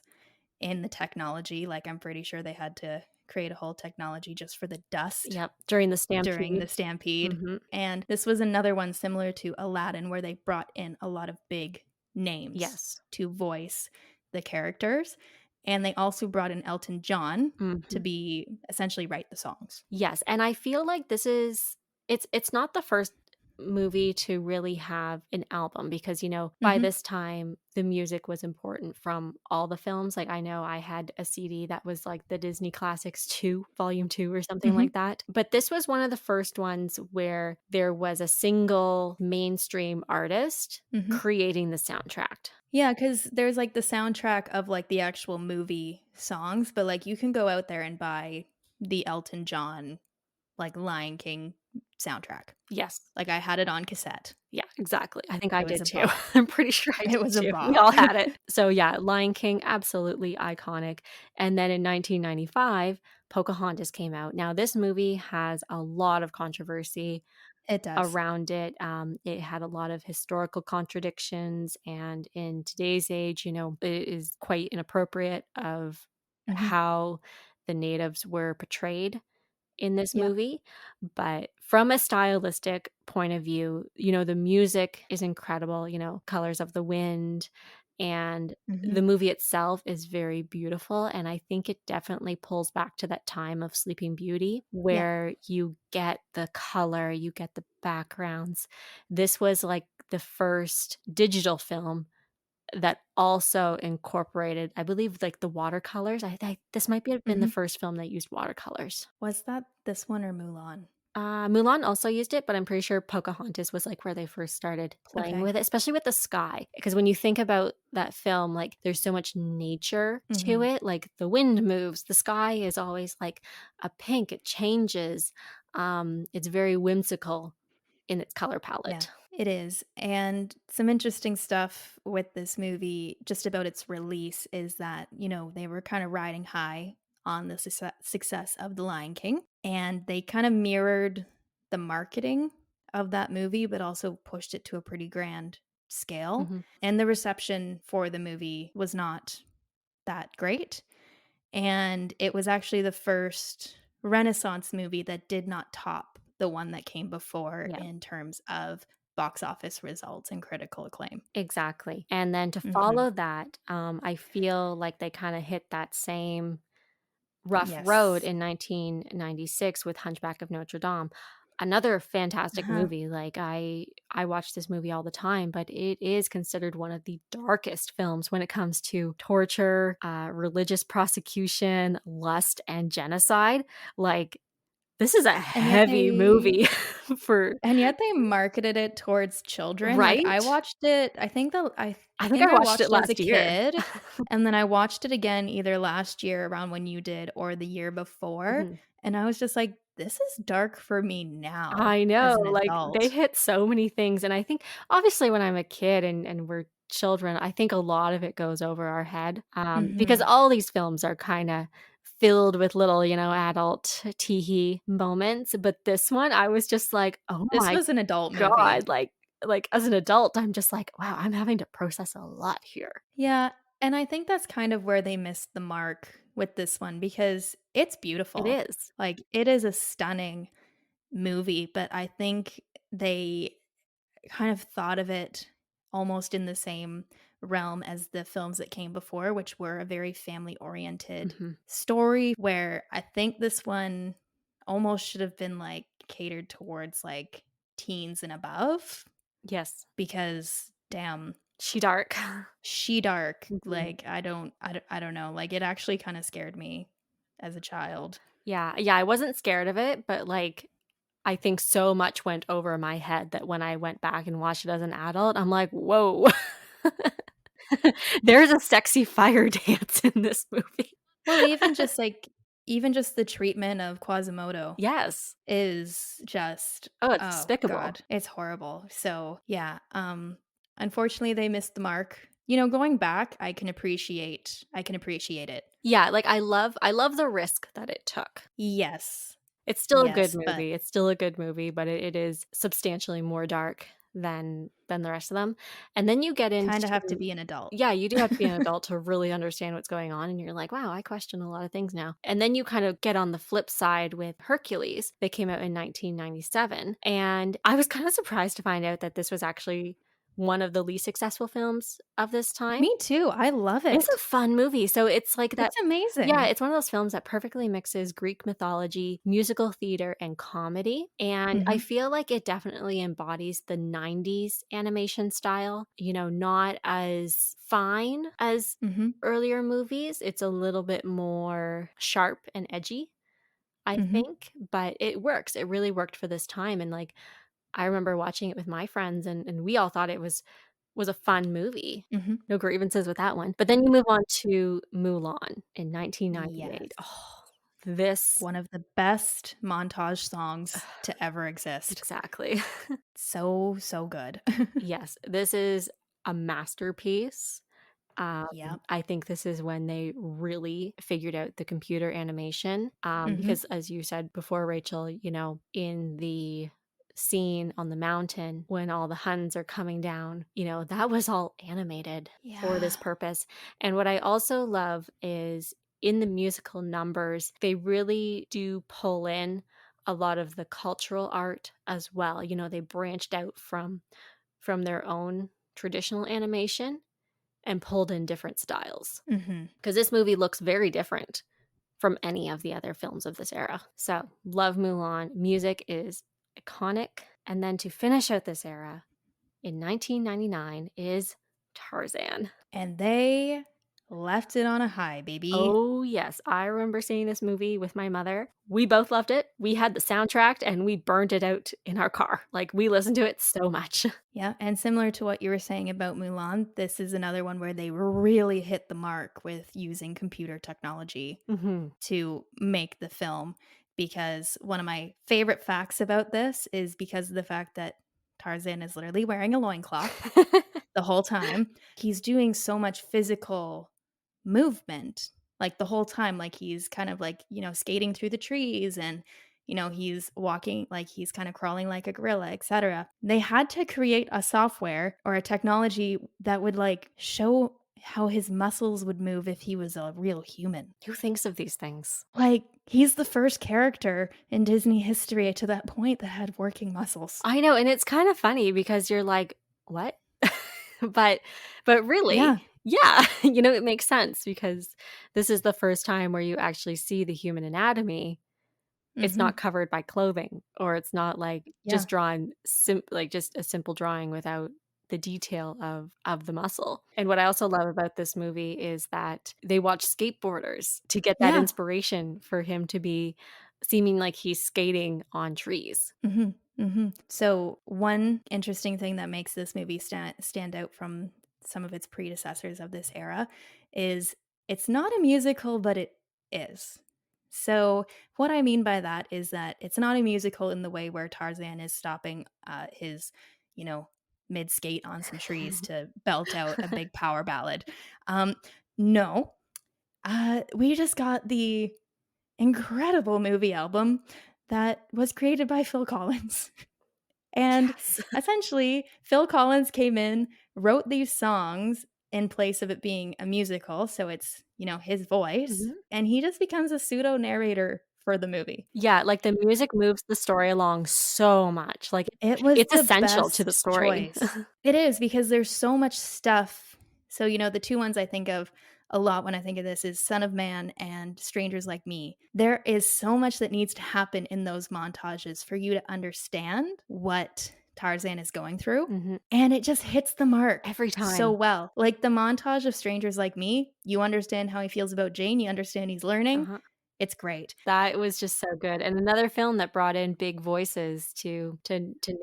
in the technology, like, I'm pretty sure they had to create a whole technology just for the dust Yep, during the during the stampede. stampede, Mhm. and this was another one similar to Aladdin where they brought in a lot of big names Yes. to voice the characters, and they also brought in Elton John to Mhm. be essentially write the songs. Yes, and I feel like this is it's not the first movie to really have an album because, by Mhm, this time, the music was important from all the films, like, I know I had a CD that was, like, the Disney Classics 2, Volume 2 or something mhm, like that, but this was one of the first ones where there was a single mainstream artist mhm. creating the soundtrack. Yeah, because there's, like, the soundtrack of, like, the actual movie songs, but, like, you can go out there and buy the Elton John, like, Lion King soundtrack. Yes. Like, I had it on cassette. Yeah, exactly. I think I It was did a too. bop. I'm pretty sure I It did was a too. We bop. all had it. So, yeah, Lion King, absolutely iconic. And then in 1995, Pocahontas came out. Now, this movie has a lot of controversy It does. around it. It had a lot of historical contradictions, and in today's age, it is quite inappropriate of Mhm. how the natives were portrayed in this Yep. movie, but from a stylistic point of view, the music is incredible, Colors of the Wind, and Mhm. the movie itself is very beautiful, and I think it definitely pulls back to that time of Sleeping Beauty Yeah. where you get the color, you get the backgrounds. This was like the first digital film that also incorporated, I believe, like, the watercolors. I this might be have been the Mhm. first film that used watercolors. Was that this one or Mulan? Mulan also used it, but I'm pretty sure Pocahontas was, like, where they first started playing Okay. with it, especially with the sky, because when you think about that film, like, there's so much nature to Mhm. it, like, the wind moves, the sky is always, like, a pink, it changes, it's very whimsical in its color Yeah, palette. it is, and some interesting stuff with this movie, just about its release, is that, they were kinda riding high on the success of The Lion King, and they kinda mirrored the marketing of that movie, but also pushed it to a pretty grand scale, Mhm. and the reception for the movie was not that great, and it was actually the first Renaissance movie that did not top the one that came before Yeah. in terms of box office results and critical acclaim. Exactly, and then to Mhm. follow that, I feel like they kinda hit that same rough road Yes. in 1996 with Hunchback of Notre Dame. Another fantastic Uh-huh. movie, like, I watch this movie all the time, but it is considered one of the darkest films when it comes to torture, religious prosecution, lust, and genocide. Like, this is a And yet heavy they movie for and yet they marketed it towards children, like, I right? watched it I think the I I think think I I watched it watched it as a last year. kid, and then I watched it again either last year around when you did or the year before, Mhm. and I was just like, "This is dark for me now I know, as an like, they adult." hit so many things, and I think obviously when I'm a kid and we're children, I think a lot of it goes over our head, because Mhm. all these films are kinda filled with little, adult teehee moments, but this one, I was just like, "Oh This my was an adult movie. god," as an adult, I'm just like, "Wow, I'm having to process a lot here." Yeah, and I think that's kind of where they missed the mark with this one because it's It beautiful. is. Like, it is a stunning movie, but I think they kind of thought of it almost in the same realm as the films that came before, which were a very family-oriented Mhm. story, where I think this one almost should have been, like, catered towards, like, teens and above Yes. because, damn, She dark. She Dark, Mhm. like, I don't know, like, it actually kinda scared me as a child. Yeah, yeah, I wasn't scared of it, but, I think so much went over my head that when I went back and watched it as an adult, I'm like, "Whoa." There's a sexy fire dance in this movie. Well, even just the treatment of Quasimodo Yes. is just Oh, it's oh despicable. god, it's horrible. So, yeah, unfortunately, they missed the mark. You know, going back, I can appreciate it. Yeah, I love the risk that it took. Yes. It's still a good Yes, but movie, it's still a good movie, but it is substantially more dark than the rest of them, and then you get kinda have to into be an adult. yeah, you do have to be an adult to really understand what's going on, and you're like, "Wow, I question a lot of things now." And then you kind of get on the flip side with Hercules. They came out in 1997, and I was kinda surprised to find out that this was actually one of the least successful films of this time. Me too, I love It's a it. fun movie, so it's like that It's yeah, amazing. it's one of those films that perfectly mixes Greek mythology, musical theater, and comedy, and I Mhm, feel like it definitely embodies the '90s animation style, not as fine as mhm, earlier movies, it's a little bit more sharp and edgy, I mhm, think, but it works, it really worked for this time, and, I remember watching it with my friends, and we all thought it was a fun movie. mhm. No grievances with that one. But then you move on to Mulan in 1998. Yes. Oh, this One of the best montage songs to ever exist. exactly. So, so good. Yes, this is a masterpiece. Um, Yep. I think this is when they really figured out the computer animation, Mhm, because as you said before, Rachel, in the scene on the mountain when all the Huns are coming down, that was all animated for yeah. this purpose. And what I also love is in the musical numbers, they really do pull in a lot of the cultural art as well. They branched out from their own traditional animation and pulled in different styles Mhm. because this movie looks very different from any of the other films of this era. So, love Mulan. Music is iconic. And then to finish out this era in 1999 is Tarzan. And they left it on a high, baby. Oh, yes. I remember seeing this movie with my mother. We both loved it. We had the soundtrack and we burned it out in our car. We listened to it so much. Yeah, and similar to what you were saying about Mulan, this is another one where they really hit the mark with using computer technology Mhm. to make the film, because one of my favorite facts about this is because of the fact that Tarzan is literally wearing a loincloth the whole time. He's doing so much physical movement, like, the whole time, like, he's kind of, like, skating through the trees and, he's walking like he's kinda crawling like a gorilla, etcetera. They had to create a software or a technology that would, like, show how his muscles would move if he was a real human. Who thinks of these things? Like, he's the first character in Disney history to that point that had working muscles. I know, and it's kind of funny because you're like, "What?" But but really, Yeah. yeah, it makes sense because this is the first time where you actually see the human anatomy. It's Mhm. not covered by clothing, or it's not, Yeah. just drawn just a simple drawing without the detail of the muscle. And what I also love about this movie is that they watch skateboarders to get that Yeah. inspiration for him to be seeming like he's skating on trees. Mhm, mhm. So, one interesting thing that makes this movie stand out from some of its predecessors of this era is it's not a musical, but it is. So, what I mean by that is that it's not a musical in the way where Tarzan is stopping his, you know, mid skate on some trees to belt out a big power ballad. Um, no, we just got the incredible movie album that was created by Phil Collins. And Yes. essentially, Phil Collins came in, wrote these songs in place of it being a musical, so it's, his voice, Mhm. and he just becomes a pseudo narrator for the movie. Yeah, like, the music moves the story along so much, like, It was it's the essential to the best story. choice. It is because there's so much stuff. So, the 2 ones I think of a lot when I think of this is Son of Man and Strangers Like Me. There is so much that needs to happen in those montages for you to understand what Tarzan is going through, Mhm. and it just hits the mark Every so time. well. Like, the montage of Strangers Like Me, you understand how he feels about Jane, you understand he's learning. Uh-huh. It's great. That was just so good, and another film that brought in big voices to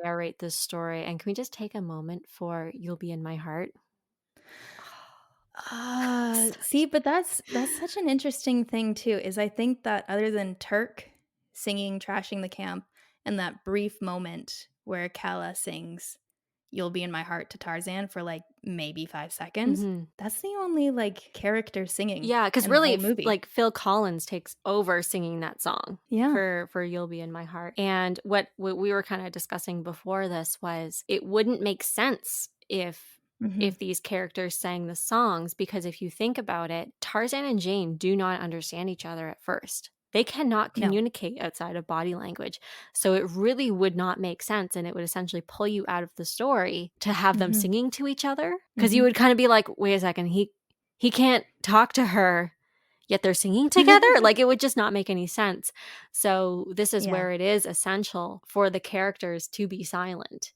narrate this story, and can we just take a moment for "You'll Be in My Heart"? See, Such but that's such an interesting thing too, is I think that other than Turk singing "Trashing the Camp" and that brief moment where Kala sings "You'll Be in My Heart" to Tarzan for, like, maybe 5 seconds, Mhm. that's the only, like, character singing Yeah, 'cause in the really, whole movie. like, Phil Collins takes over singing that song Yeah. for "You'll Be in My Heart," and what we were kinda discussing before this was it wouldn't make sense Mhm. if these characters sang the songs, because if you think about it, Tarzan and Jane do not understand each other at first. They cannot No. communicate outside of body language, so it really would not make sense, and it would essentially pull you out of the story to have them Mhm. singing to each other, because you Mhm. would kinda be like, "Wait a second, he can't talk to her, yet they're singing together?" Like, it would just not make any sense. So, this is Yeah. where it is essential for the characters to be silent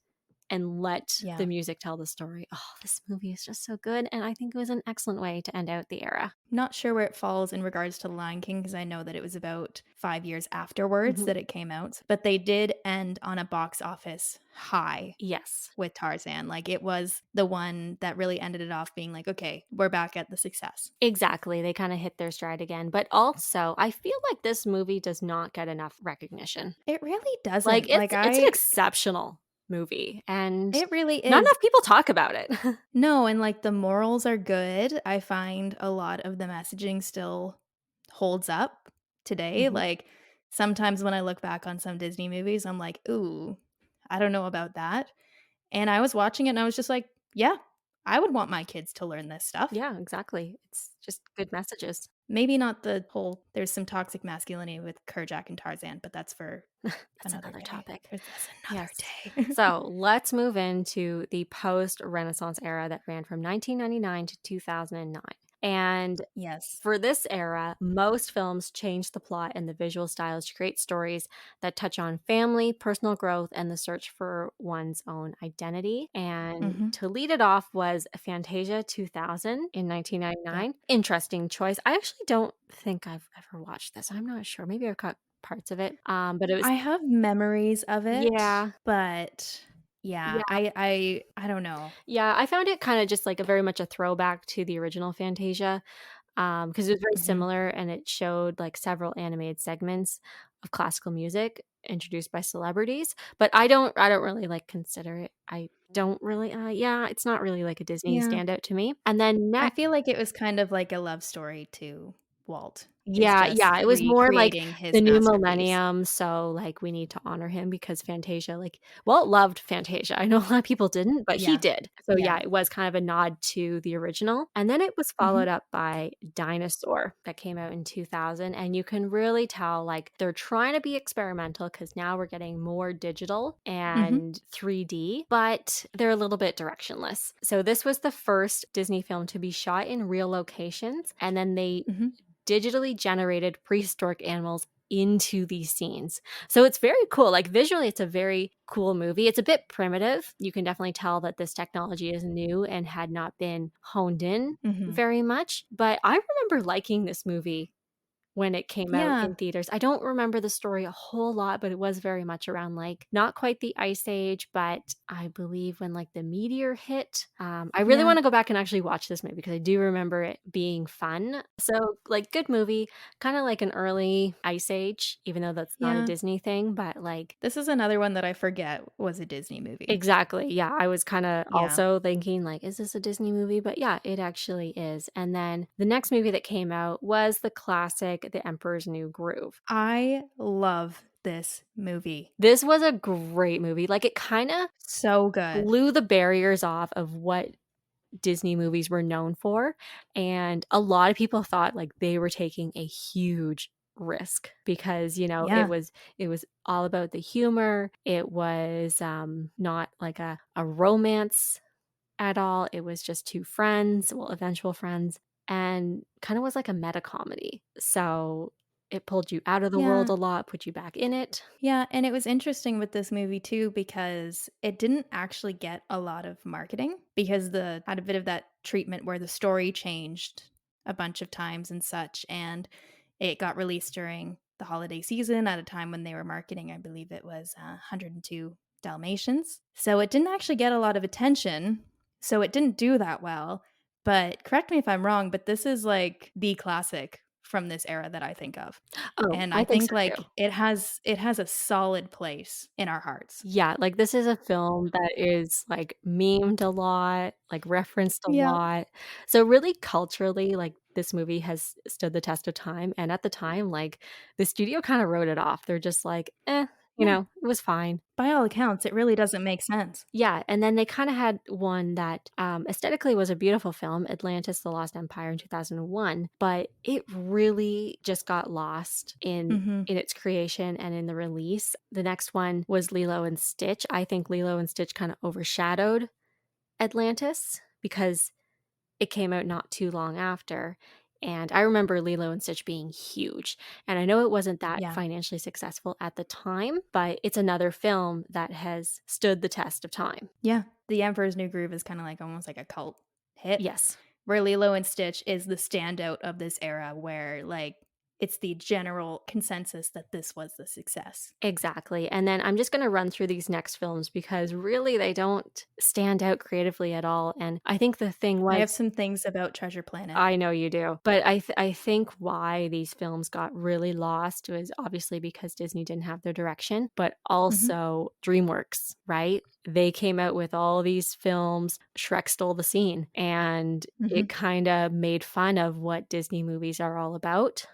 and let the Yeah. music tell the story. Oh, this movie is just so good, and I think it was an excellent way to end out the era. Not sure where it falls in regards to The Lion King because I know that it was about 5 years afterwards Mhm. that it came out, but they did end on a box office high Yes. with Tarzan. Like, it was the one that really ended it off being like, "Okay, we're back at the success." Exactly, they kinda hit their stride again, but also, I feel like this movie does not get enough recognition. It really Like, doesn't. it's an exceptional movie, and It really not is. enough people talk about it. No, and, like, the morals are good. I find a lot of the messaging still holds up today. Mhm. Like, sometimes when I look back on some Disney movies, I'm like, "Ooh, I don't know about that." And I was watching it and I was just like, "Yeah, I would want my kids to learn this stuff." Yeah, exactly. It's just good messages. Maybe not the whole there's some toxic masculinity with Kerjack and Tarzan, but that's for That's another another day. topic. That's another Yes. day. So, let's move into the post-Renaissance era that ran from 1999 to 2009. And Yes. for this era, most films change the plot and the visual styles to create stories that touch on family, personal growth, and the search for one's own identity. And Mhm. to lead it off was Fantasia 2000 in Yeah. 1999. Interesting choice. I actually don't think I've ever watched this. I'm not sure. Maybe I've caught parts of it. But it was, I have memories of it, yeah. but yeah, Yeah, I don't know. yeah, I found it kinda just, like, a very much a throwback to the original Fantasia, because it was very Mhm. similar, and it showed, like, several animated segments of classical music introduced by celebrities, but I don't really, like, consider it. I don't really yeah, it's not really, like, a Disney Yeah. standout to me. And then I next. feel like it was kind of like a love story to Walt. It's Yeah, just yeah, it was more like recreating his the new masterpiece. millennium, so, like, we need to honor him because Fantasia, like, Walt loved Fantasia. I know a lot of people didn't, but he Yeah. did. So, Yeah. yeah, it was kind of a nod to the original, and then it was Mhm. followed up by Dinosaur that came out in 2000, and you can really tell, like, they're trying to be experimental because now we're getting more digital Mhm. and 3D, but they're a little bit directionless. So, this was the first Disney film to be shot in real locations, and then they Mhm. digitally generated prehistoric animals into these scenes. So it's very cool. Like visually, it's a very cool movie. It's a bit primitive. You can definitely tell that this technology is new and had not been honed in Mhm. very much. But I remember liking this movie when it came out Yeah. in theaters. I don't remember the story a whole lot, but it was very much around, like, not quite the Ice Age, but I believe when, like, the meteor hit. I really Yeah. wanna go back and actually watch this movie because I do remember it being fun. So, like, good movie, kinda like an early Ice Age, even though that's not a Yeah. Disney thing, but, like, This is another one that I forget was a Disney movie. exactly, yeah, I was kinda Yeah. also thinking, like, "Is this a Disney movie?" But yeah, it actually is, and then the next movie that came out was the classic The Emperor's New Groove. I love this movie. This was a great movie, like, it kinda So good. blew the barriers off of what Disney movies were known for, and a lot of people thought, like, they were taking a huge risk because, Yeah. it was all about the humor, it was, not like a romance at all, it was just 2 friends, well, eventual friends, and kinda was like a meta comedy, so it pulled you out of the world Yeah. a lot, put you back in it. Yeah, and it was interesting with this movie too because it didn't actually get a lot of marketing because the had a bit of that treatment where the story changed a bunch of times and such, and it got released during the holiday season at a time when they were marketing, I believe it was 102 Dalmatians. So it didn't actually get a lot of attention. So it didn't do that well. But correct me if I'm wrong, but this is like the classic from this era that I think of. Oh, And I I think think, so too. like, it has a solid place in our hearts. Yeah, like, this is a film that is, like, memed a lot, like, referenced a Yeah, lot. So, really culturally, like, this movie has stood the test of time, and at the time, like, the studio kinda wrote it off. They're just like, "Eh," yeah. it was fine. By all accounts, it really doesn't make sense. Yeah, and then they kinda had one that, aesthetically was a beautiful film, Atlantis: The Lost Empire in 2001, but it really just got lost Mhm. in its creation and in the release. The next one was Lilo and Stitch. I think Lilo and Stitch kinda overshadowed Atlantis because it came out not too long after, and I remember Lilo and Stitch being huge, and I know it wasn't that Yeah. financially successful at the time, but it's another film that has stood the test of time. Yeah. The Emperor's New Groove is kinda like almost like a cult hit, Yes, where Lilo and Stitch is the standout of this era where, like, it's the general consensus that this was the success. exactly, and then I'm just gonna run through these next films because really they don't stand out creatively at all, and I think the thing I have was some things about Treasure Planet. I know you do, but I think why these films got really lost was obviously because Disney didn't have their direction, but Mhm. also DreamWorks, right? They came out with all these films, Shrek stole the scene, and it Mhm. kinda made fun of what Disney movies are all about.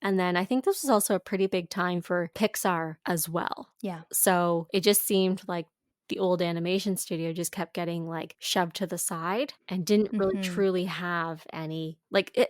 And then I think this was also a pretty big time for Pixar as well. Yeah. So it just seemed like the old animation studio just kept getting like shoved to the side and didn't really Mhm. truly have any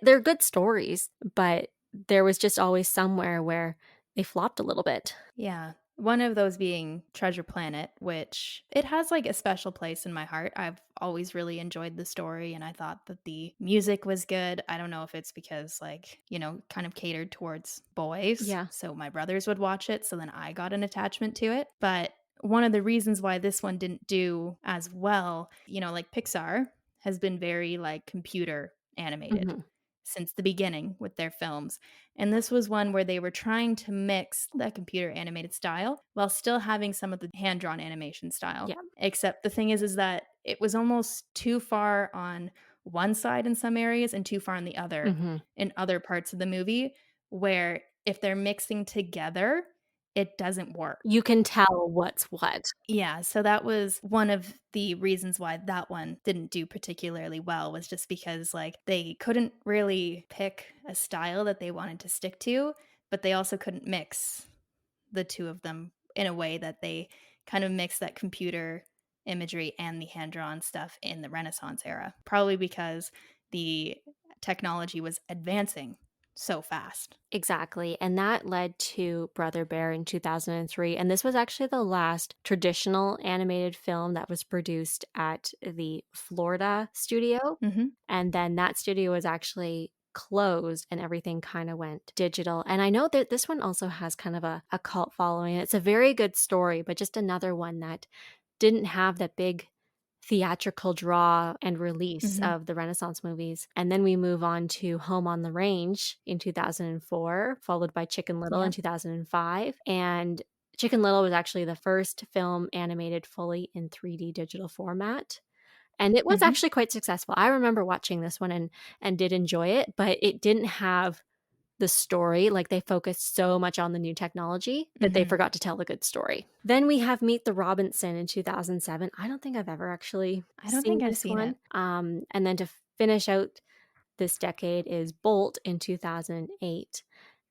they're good stories, but there was just always somewhere where they flopped a little bit. Yeah. One of those being Treasure Planet, which it has like a special place in my heart. I've always really enjoyed the story and I thought that the music was good. I don't know if it's because like, kind of catered towards boys. Yeah. So my brothers would watch it. So then I got an attachment to it. But one of the reasons why this one didn't do as well, like Pixar has been very like computer animated Mhm. since the beginning with their films. And this was one where they were trying to mix the computer animated style while still having some of the hand drawn animation style. Yeah. Except the thing is that it was almost too far on one side in some areas and too far on the other Mhm. in other parts of the movie, where if they're mixing together, it doesn't work. You can tell what's what. Yeah, so that was one of the reasons why that one didn't do particularly well was just because, like, they couldn't really pick a style that they wanted to stick to, but they also couldn't mix the 2 of them in a way that they kind of mix that computer imagery and the hand-drawn stuff in the Renaissance era, probably because the technology was advancing so fast. Exactly, and that led to Brother Bear in 2003, and this was actually the last traditional animated film that was produced at the Florida studio, Mhm. and then that studio was actually closed and everything kinda went digital, and I know that this one also has kind of a cult following. It's a very good story, but just another one that didn't have that big theatrical draw and release Mhm. of the Renaissance movies. And then we move on to Home on the Range in 2004, followed by Chicken Little in Yep. 2005. And Chicken Little was actually the first film animated fully in 3D digital format. And it was Mhm. actually quite successful. I remember watching this one and did enjoy it, but it didn't have the story. Like, they focused so much on the new technology that they Mhm. forgot to tell a good story. Then we have Meet the Robinson in 2007. I don't think I've ever actually I don't seen think I've this seen one. it. And then to finish out this decade is Bolt in 2008.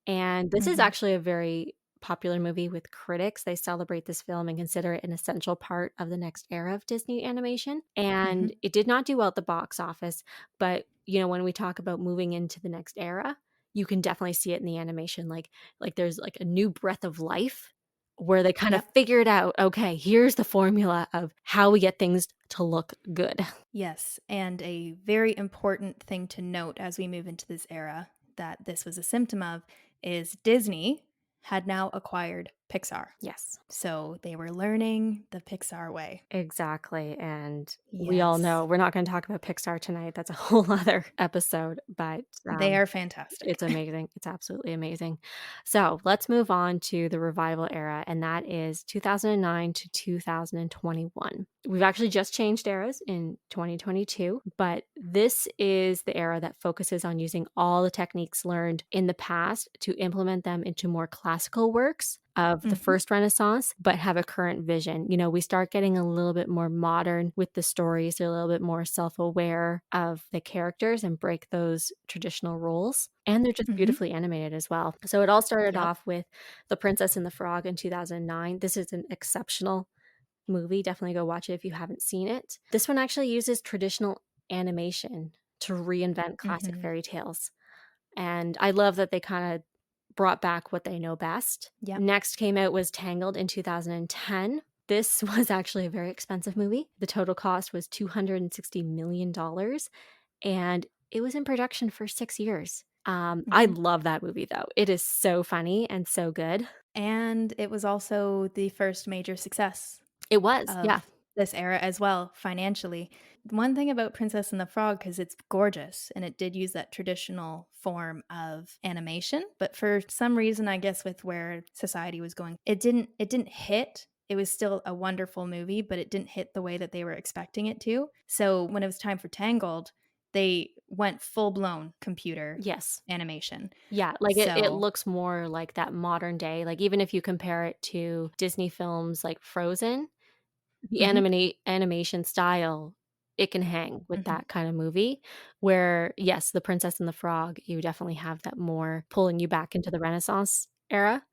And this is Mhm. actually a very popular movie with critics. They celebrate this film and consider it an essential part of the next era of Disney animation. And Mhm. it did not do well at the box office, but when we talk about moving into the next era, you can definitely see it in the animation. Like there's like a new breath of life where they kind of Yep. figured out, okay, here's the formula of how we get things to look good. Yes, and a very important thing to note as we move into this era that this was a symptom of is Disney had now acquired Pixar. Yes. So they were learning the Pixar way. Exactly, and we all Yes. know we're not gonna talk about Pixar tonight, that's a whole other episode, but, They are fantastic. it's amazing, it's absolutely amazing. So, let's move on to the revival era, and that is 2009 to 2021. We've actually just changed eras in 2022, but this is the era that focuses on using all the techniques learned in the past to implement them into more classical works of the Mhm. first Renaissance, but have a current vision. We start getting a little bit more modern with the stories. They're a little bit more self-aware of the characters and break those traditional roles. And they're just Mhm. beautifully animated as well. So it all started Yep. off with The Princess and the Frog in 2009. This is an exceptional movie. Definitely go watch it if you haven't seen it. This one actually uses traditional animation to reinvent classic Mhm. fairy tales. And I love that they kind of brought back what they know best. Yep. Next came out was Tangled in 2010. This was actually a very expensive movie. The total cost was $260 million, and it was in production for 6 years. I Mhm. love that movie, though. It is so funny and so good. And it was also the first major success It was, yeah. of this era as well, financially. One thing about Princess and the Frog, because it's gorgeous and it did use that traditional form of animation, but for some reason, I guess with where society was going, it didn't hit. It was still a wonderful movie, but it didn't hit the way that they were expecting it to. So when it was time for Tangled, they went full blown computer Yes. animation. Yeah, like, it So, looks more like that modern day, like, even if you compare it to Disney films like Frozen, the mhm, animation style, it can hang with mhm. that kind of movie, where, yes, The Princess and the Frog, you definitely have that more pulling you back into the Renaissance era,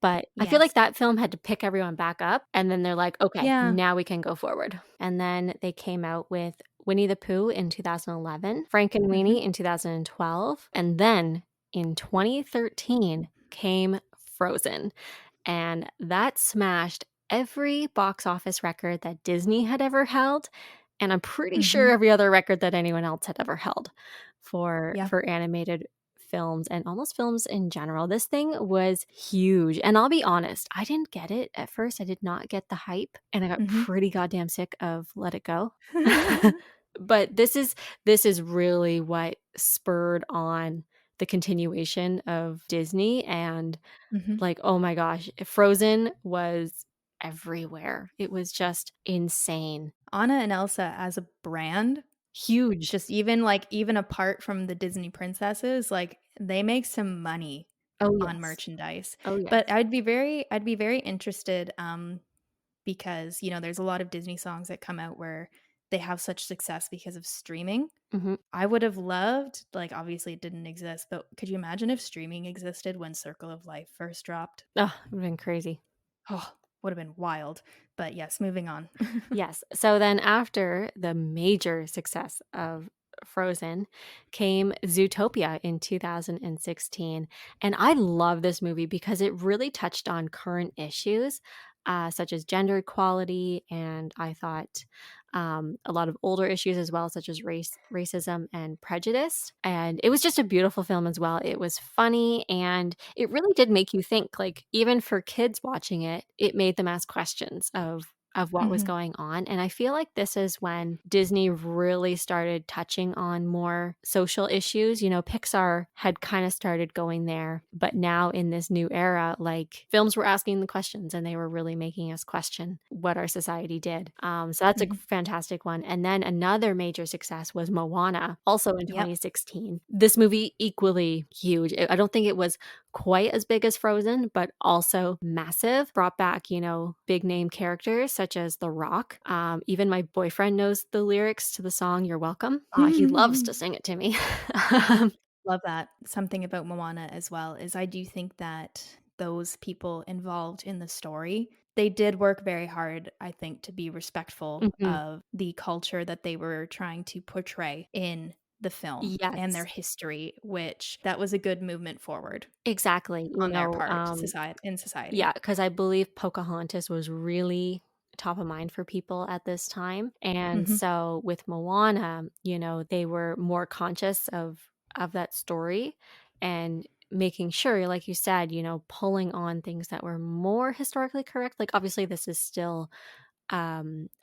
but I feel like Yes. that film had to pick everyone back up, and then they're like, "Okay, Yeah. now we can go forward." And then they came out with Winnie the Pooh in 2011, Mhm, Frankenweenie in 2012, and then in 2013 came Frozen. And that smashed every box office record that Disney had ever held, and I'm pretty sure mhm. every other record that anyone else had ever held for Yeah. for animated films and almost films in general. This thing was huge, and I'll be honest, I didn't get it at first. I did not get the hype, and I got Mhm. pretty goddamn sick of Let It Go. But this is really what spurred on the continuation of Disney, and Mhm. like, oh my gosh, Frozen was everywhere. It was just insane. Anna and Elsa as a brand, Huge. just even, like, even apart from the Disney princesses, like, they make some money Oh, on yes. merchandise. Oh, But yes. I'd be very interested, because, there's a lot of Disney songs that come out where they have such success because of streaming. Mhm. I would have loved, like, obviously it didn't exist, but could you imagine if streaming existed when Circle of Life first dropped? Ugh, it would've been crazy. Oh, would have been wild. But yes, moving on. Yes. So then after the major success of Frozen came Zootopia in 2016. And I love this movie because it really touched on current issues, such as gender equality, and I thought a lot of older issues as well, such as racism, and prejudice. And it was just a beautiful film as well. It was funny, and it really did make you think. Like, even for kids watching it, it made them ask questions of of what was Mhm. going on. And I feel like this is when Disney really started touching on more social issues. You know, Pixar had kind of started going there, but now in this new era, like films were asking the questions and they were really making us question what our society did. So that's a Mhm. fantastic one. And then another major success was Moana, also in Yep. 2016. This movie, equally huge. I don't think it was quite as big as Frozen, but also massive. Brought back, you know, big name characters such as The Rock. Even my boyfriend knows the lyrics to the song You're Welcome. He loves to sing it to me. Love that. Something about Moana as well is I do think that those people involved in the story, they did work very hard, I think, to be respectful Mhm. of the culture that they were trying to portray in the film and their Yes, history, which that was a good movement forward exactly. You on their know, part society in society. yeah, because I believe Pocahontas was really top of mind for people at this time. And Mhm. so with Moana, you know, they were more conscious of that story and making sure, like you said, you know, pulling on things that were more historically correct. Like obviously this is still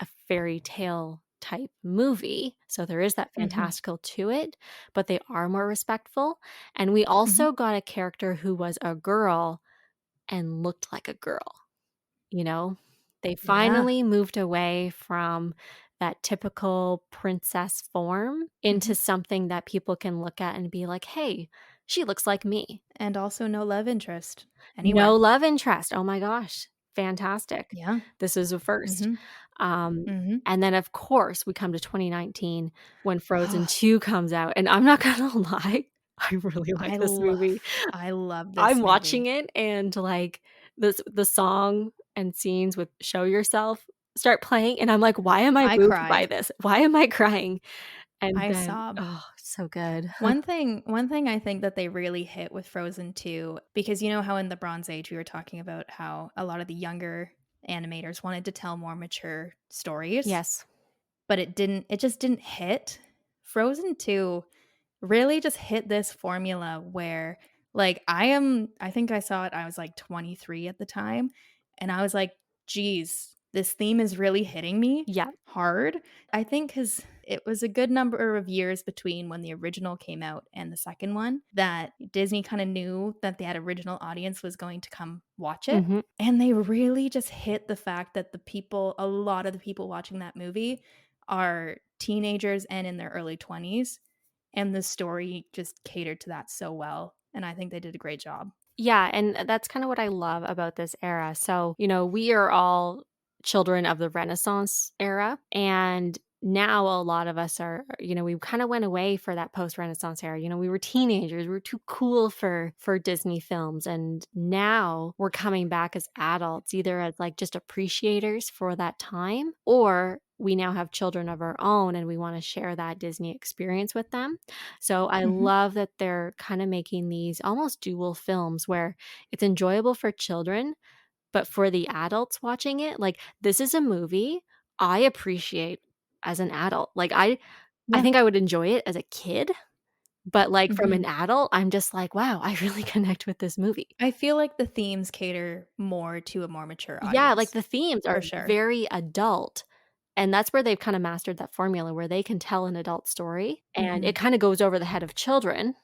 a fairy tale type movie. So there is that Mhm. fantastical to it, but they are more respectful. And we Mhm. also got a character who was a girl and looked like a girl, you know? They Yeah. finally moved away from that typical princess form into Mhm. something that people can look at and be like, "Hey, she looks like me." And also no love interest No anywhere. love interest. Oh my gosh, fantastic. Yeah. This is a first. Mhm. Um, Mhm. and then, of course, we come to 2019 when Frozen 2 comes out, and I'm not gonna lie, I really like this movie. I love I'm this watching movie. it and, like, the song and scenes with "Show Yourself" start playing, and I'm like, "Why am I I moved by cried. this? Why am I crying?" And I then sobbed. oh, so good. One thing I think that they really hit with Frozen 2, because you know how in the Bronze Age we were talking about how a lot of the younger animators wanted to tell more mature stories, Yes. but it just didn't hit. Frozen 2 really just hit this formula where like I think I saw it, I was like 23 at the time, and I was like, "Geez, this theme is really hitting me Yeah. hard." I think cuz it was a good number of years between when the original came out and the second one that Disney kind of knew that the original audience was going to come watch it. Mhm. And they really just hit the fact that a lot of the people watching that movie are teenagers and in their early 20s, and the story just catered to that so well, and I think they did a great job. Yeah, and that's kinda what I love about this era. So, you know, we are all children of the Renaissance era, and now a lot of us are you know, we kinda went away for that post-Renaissance era. You know, we were teenagers, we were too cool for Disney films, and now we're coming back as adults, either as, like, just appreciators for that time, or we now have children of our own and we wanna share that Disney experience with them. So I Mhm, love that they're kind of making these almost dual films where it's enjoyable for children, but for the adults watching it, like this is a movie I appreciate as an adult. Like I yeah, think I would enjoy it as a kid, but like from mhm. an adult, I'm just like, wow, I really connect with this movie. I feel like the themes cater more to a more mature Yeah, like audience, the themes are for sure. very adult. And that's where they've kind of mastered that formula where they can tell an adult story and it Mhm, kind of goes over the head of children,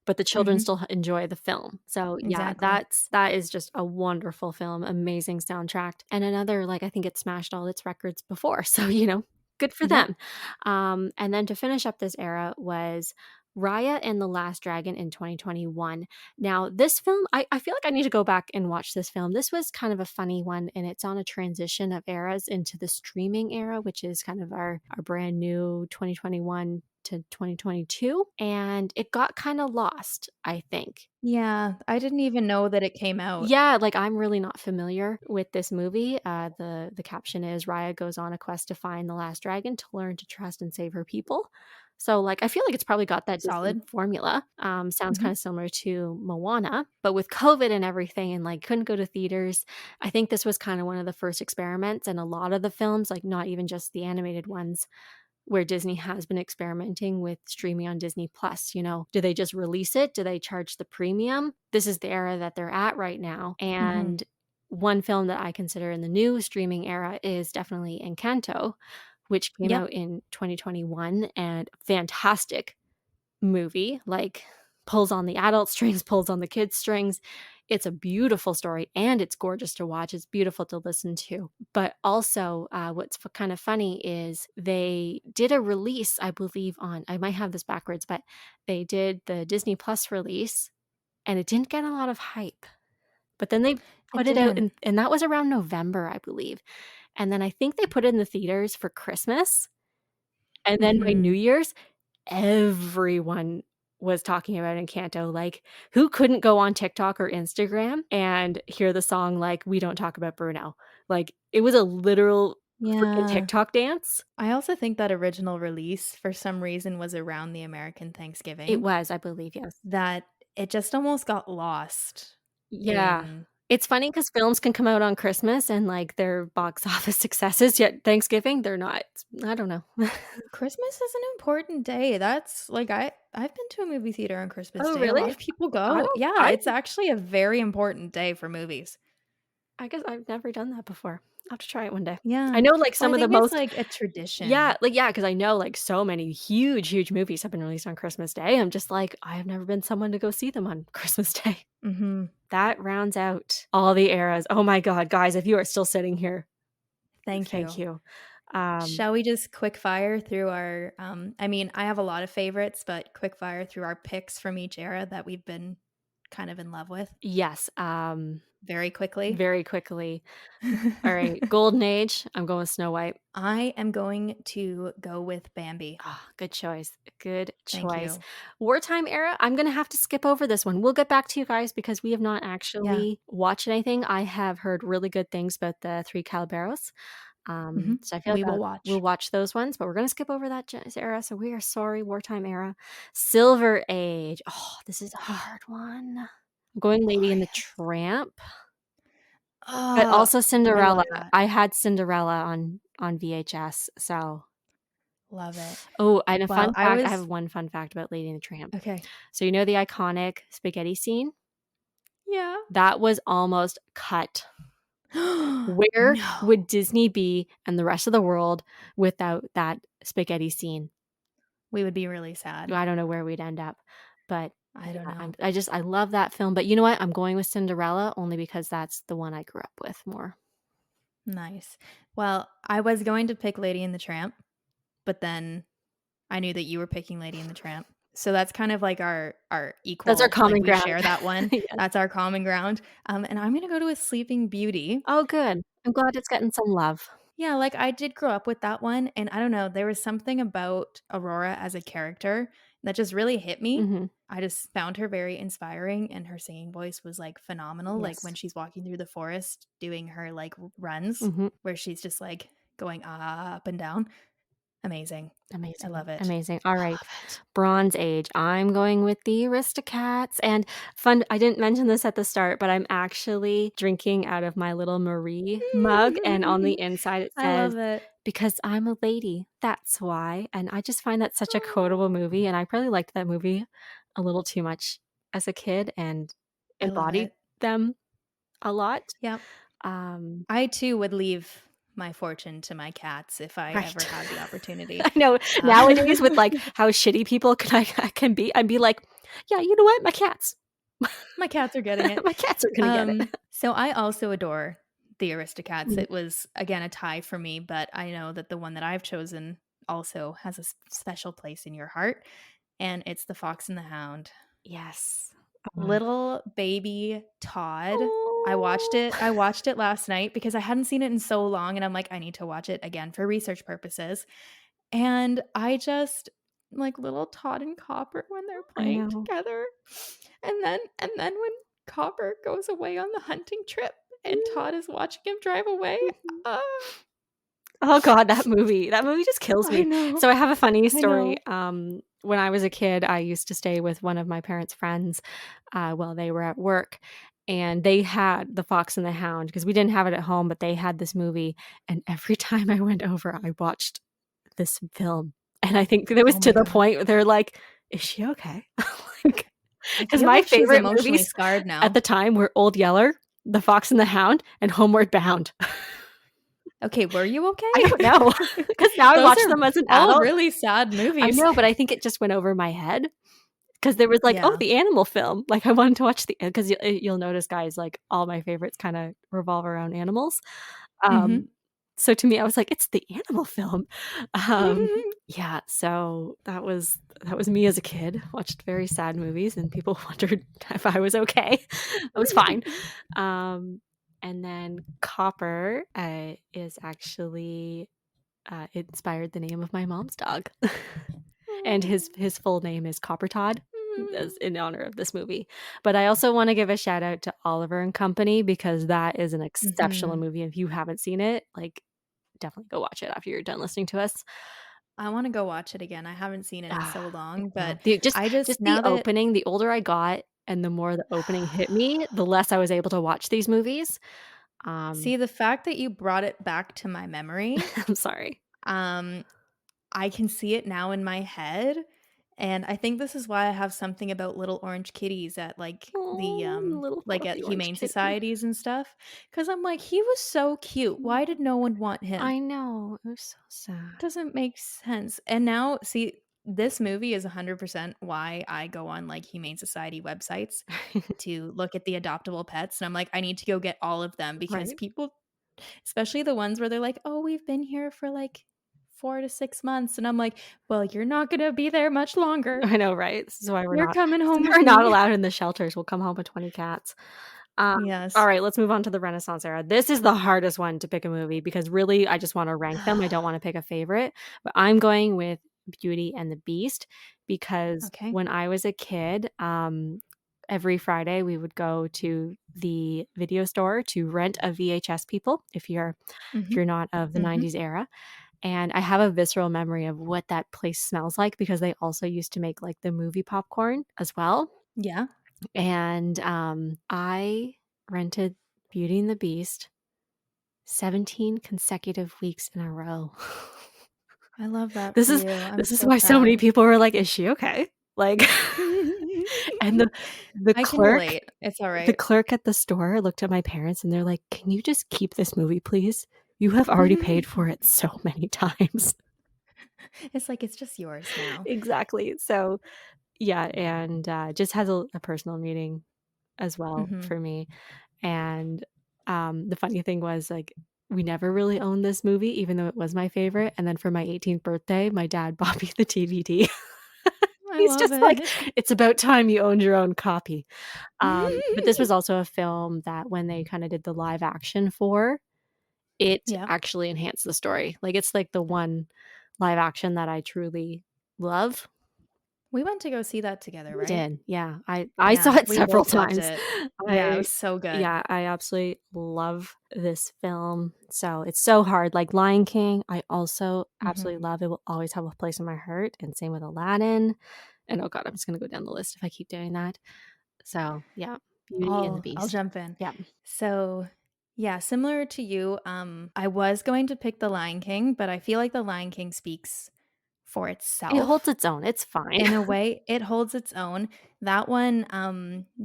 but the children mhm, still enjoy the film. So, yeah, exactly. that is just a wonderful film, amazing soundtrack, and another, like, I think it smashed all its records before, so, you know, good for Yeah, them. And then to finish up this era was Raya and the Last Dragon in 2021. Now, this film, I feel like I need to go back and watch this film. This was kind of a funny one, and it's on a transition of eras into the streaming era, which is kind of our brand new 2021 to 2022, and it got kinda lost, I think. yeah, I didn't even know that it came out. Yeah, like, I'm really not familiar with this movie. The caption is, "Raya goes on a quest to find the last dragon to learn to trust and save her people." So, like, I feel like it's probably got that Disney Solid. formula. Sounds Mhm, kinda similar to Moana, but with COVID and everything and, like, couldn't go to theaters, I think this was kinda one of the first experiments, and a lot of the films, like, not even just the animated ones, where Disney has been experimenting with streaming on Disney Plus, you know, do they just release it? Do they charge the premium? This is the era that they're at right now, mhm. and one film that I consider in the new streaming era is definitely Encanto, which came Yep. out in 2021, and fantastic movie, like pulls on the adult strings, pulls on the kids strings. It's a beautiful story and it's gorgeous to watch. It's beautiful to listen to. But also, what's kind of funny is they did a release, I believe, I might have this backwards, but they did the Disney Plus release and it didn't get a lot of hype. But then they It put it out, didn't. and that was around November, I believe. And then I think they put it in the theaters for Christmas. And then by New Mhm. Year's, everyone was talking about Encanto. Like, who couldn't go on TikTok or Instagram and hear the song, like, We Don't Talk About Bruno? Like, it was a literal freaking Yeah. TikTok dance. I also think that original release, for some reason, was around the American It Thanksgiving, was, I believe, yes. that it just almost got lost Yeah. in It's funny because films can come out on Christmas and, like, they're box office successes, yet Thanksgiving, they're not. I don't know. Christmas is an important day. That's like I've been to a movie theater on Christmas Oh, Day. A lot really? of people I go. don't Yeah, I it's actually a very important day for movies. I guess I've never done that before. I'll have to try it one day. I Yeah. know, like, Well, some I of the think it's most like a tradition. yeah, like, yeah, because I know, like, so many huge, huge movies have been released on Christmas Day. I'm just like, I have never been someone to go see them on Christmas Day. Mhm. That rounds out all the eras. Oh my god, guys, if you are still sitting here, Thank thank you. you. Shall we just quick fire through our I mean, I have a lot of favorites, but quick fire through our picks from each era that we've been kind of in love with Yes, very quickly. very quickly. All right, Golden Age, I'm going with Snow White. I am going to go with Bambi. Ah, good choice. Good Thank choice. you. Wartime Era, I'm gonna have to skip over this one. We'll get back to you guys because we have not Yeah. actually watched anything. I have heard really good things about the Three Calaberos. Mhm. So I feel We like will we'll watch. watch those ones, but we're gonna skip over that era. So we are sorry. Wartime Era, Silver Age. Oh, this is a hard one. I'm going Oh, Lady and the yes. Tramp, but Oh, also I Cinderella. love that. I had Cinderella on VHS. So Love it. oh, and a Well, fun I fact. I have was one fun fact about Lady and the Tramp. okay. So you know the iconic spaghetti scene? Yeah. That was almost cut. Where would No. Disney be and the rest of the world without that spaghetti scene? We would be really sad. I don't know where we'd end up, but I don't yeah, know. I love that film. But you know what? I'm going with Cinderella only because that's the one I grew up with more. Nice. Well, I was going to pick Lady and the Tramp, but then I knew that you were picking Lady and the Tramp. So that's kind of like our That's our equal, like common we ground. share that one. Yes. That's our common ground. And I'm gonna go to a Sleeping Beauty. Oh, good. I'm glad it's getting some love. Yeah, like I did grow up with that one, and I don't know, there was something about Aurora as a character that just really hit me. Mhm. I just found her very inspiring, and her singing voice was like phenomenal. Like when Yes. she's walking through the forest doing her like runs, Mhm. where she's just like going up and down. Amazing. I Amazing, love it. amazing. All I right, love it. Bronze Age. I'm going with the Aristocats, and fun I didn't mention this at the start, but I'm actually drinking out of my little Marie mug, and on the inside it I says, love it. "Because I'm a lady, that's why." And I just find that such a quotable Oh, movie, and I probably liked that movie a little too much as a kid and I love embodied it. them a lot. Yep. Um, I too would leave my fortune to my cats if I ever right. had the I opportunity. know nowadays with, Uh, like, how shitty people I can be, I'd be like, "Yeah, you know what? My cats. my cats are getting it. My cats are gonna get it." So I also adore the Aristocats. Mhm. It was again a tie for me, but I know that the one that I've chosen also has a special place in your heart, and it's The Fox and the Hound. Yes. Little baby Todd. Oh. I watched it last night because I hadn't seen it in so long and I'm like I need to watch it again for research purposes. And I just like little Todd and Copper when they're I playing know. together. And then when Copper goes away on the hunting trip and Todd is watching him drive away. Mhm. Ah, Oh god, that movie just kills I me. know. So I have a funny I story. know. When I was a kid, I used to stay with one of my parents' friends, while they were at work, and they had The Fox and the Hound because we didn't have it at home, but they had this movie, and every time I went over, I watched this film, and I think it was Oh to my the god. point where they're like, "Is she okay?" Like, I 'cause feel my like she's favorite emotionally movies scarred at now. the time were Old Yeller. The Fox and the Hound, and Homeward Bound. Okay, were you I okay? don't know, because now I Those watch are them as an all adult. really sad I movies. know, but I think it just went over my head. 'Cause there was like, "Oh, Yeah. the animal film." Like, I wanted to watch 'cause you'll notice, guys, like, all my favorites kinda revolve around animals. Mhm. Um, so to me, I was like, "It's the animal film." Um, yeah, so that was me as a kid, watched very sad movies, and people wondered if I was okay. I was fine. Um, and then Copper, is actually, inspired the name of my mom's dog. And his full name is Coppertod, as in honor of this movie. But I also wanna give a shout out to Oliver& and Company because that is an exceptional Mhm. movie. If you haven't seen it, like, definitely go watch it after you're done listening to us. I wanna go watch it again. I haven't seen it in Ah, so long, yeah. but The just I just just the now that opening, the older I got and the more the opening hit me, the less I was able to watch these movies. see, the fact that you brought it back to my memory, I'm sorry. um, I can see it now in my head, and I think this is why I have something about little orange kitties at, Oh, little like, at fluffy orange humane kitty. societies and stuff. Because 'cause I'm like, "He was so cute. Why did no one want him?" I know, it was so sad. Doesn't make sense. And now, see, this movie is 100% why I go on, like, humane society websites to look at the adoptable pets, and I'm like, "I need to go get all of them," because Right? people, especially the ones where they're like, "Oh, we've been here for, like, 4 to 6 months," and I'm like, "Well, you're not gonna be there much longer. I know, right? This is why You're coming home with we're not me." allowed in the shelters. We'll come home with 20 cats. Um, Yes. alright, let's move on to the Renaissance era. This is the hardest one to pick a movie because really I just wanna rank them. I don't wanna pick a favorite, but I'm going with Beauty and the Beast because Okay. when I was a kid, every Friday we would go to the video store to rent a VHS, people, if Mhm. you're not of the Mhm. '90s era. And I have a visceral memory of what that place smells like because they also used to make, like, the movie popcorn as well. Yeah. And, I rented Beauty and the Beast 17 consecutive weeks in a row. I love that This for is you. I'm this is so why so many proud. people were like, "Is she okay?" Like, and the I can clerk relate. It's the alright. clerk at the store looked at my parents and they're like, "Can you just keep this movie, please? You have already paid for it so many times." It's like, "It's just yours now." Exactly. So, yeah, and, just has a personal meaning as well Mhm. for me, and, the funny thing was, like, we never really owned this movie even though it was my favorite, and then for my 18th birthday, my dad bought me the DVD. I He's love just like, it. "It's about time you owned your own copy." But this was also a film that when they kinda did the live action for, it Yeah. actually enhanced the story. Like, it's, like, the one live action that I truly love. We went to go see that together, We right? did, yeah. I saw Yeah, it we several both loved times. it. Yeah, it I was so good. Yeah, I absolutely love this film. So, it's so hard, like Lion King, I also Mhm. absolutely love. It will always have a place in my heart, and same with Aladdin, and, oh god, I'm just gonna go down the list if I keep doing that. So, yeah, Beauty and the I'll Beast. jump in. Yeah. So, yeah, similar to you, I was going to pick The Lion King, but I feel like The Lion King speaks for It holds itself. its own, it's fine. In a way, it holds its own. That one,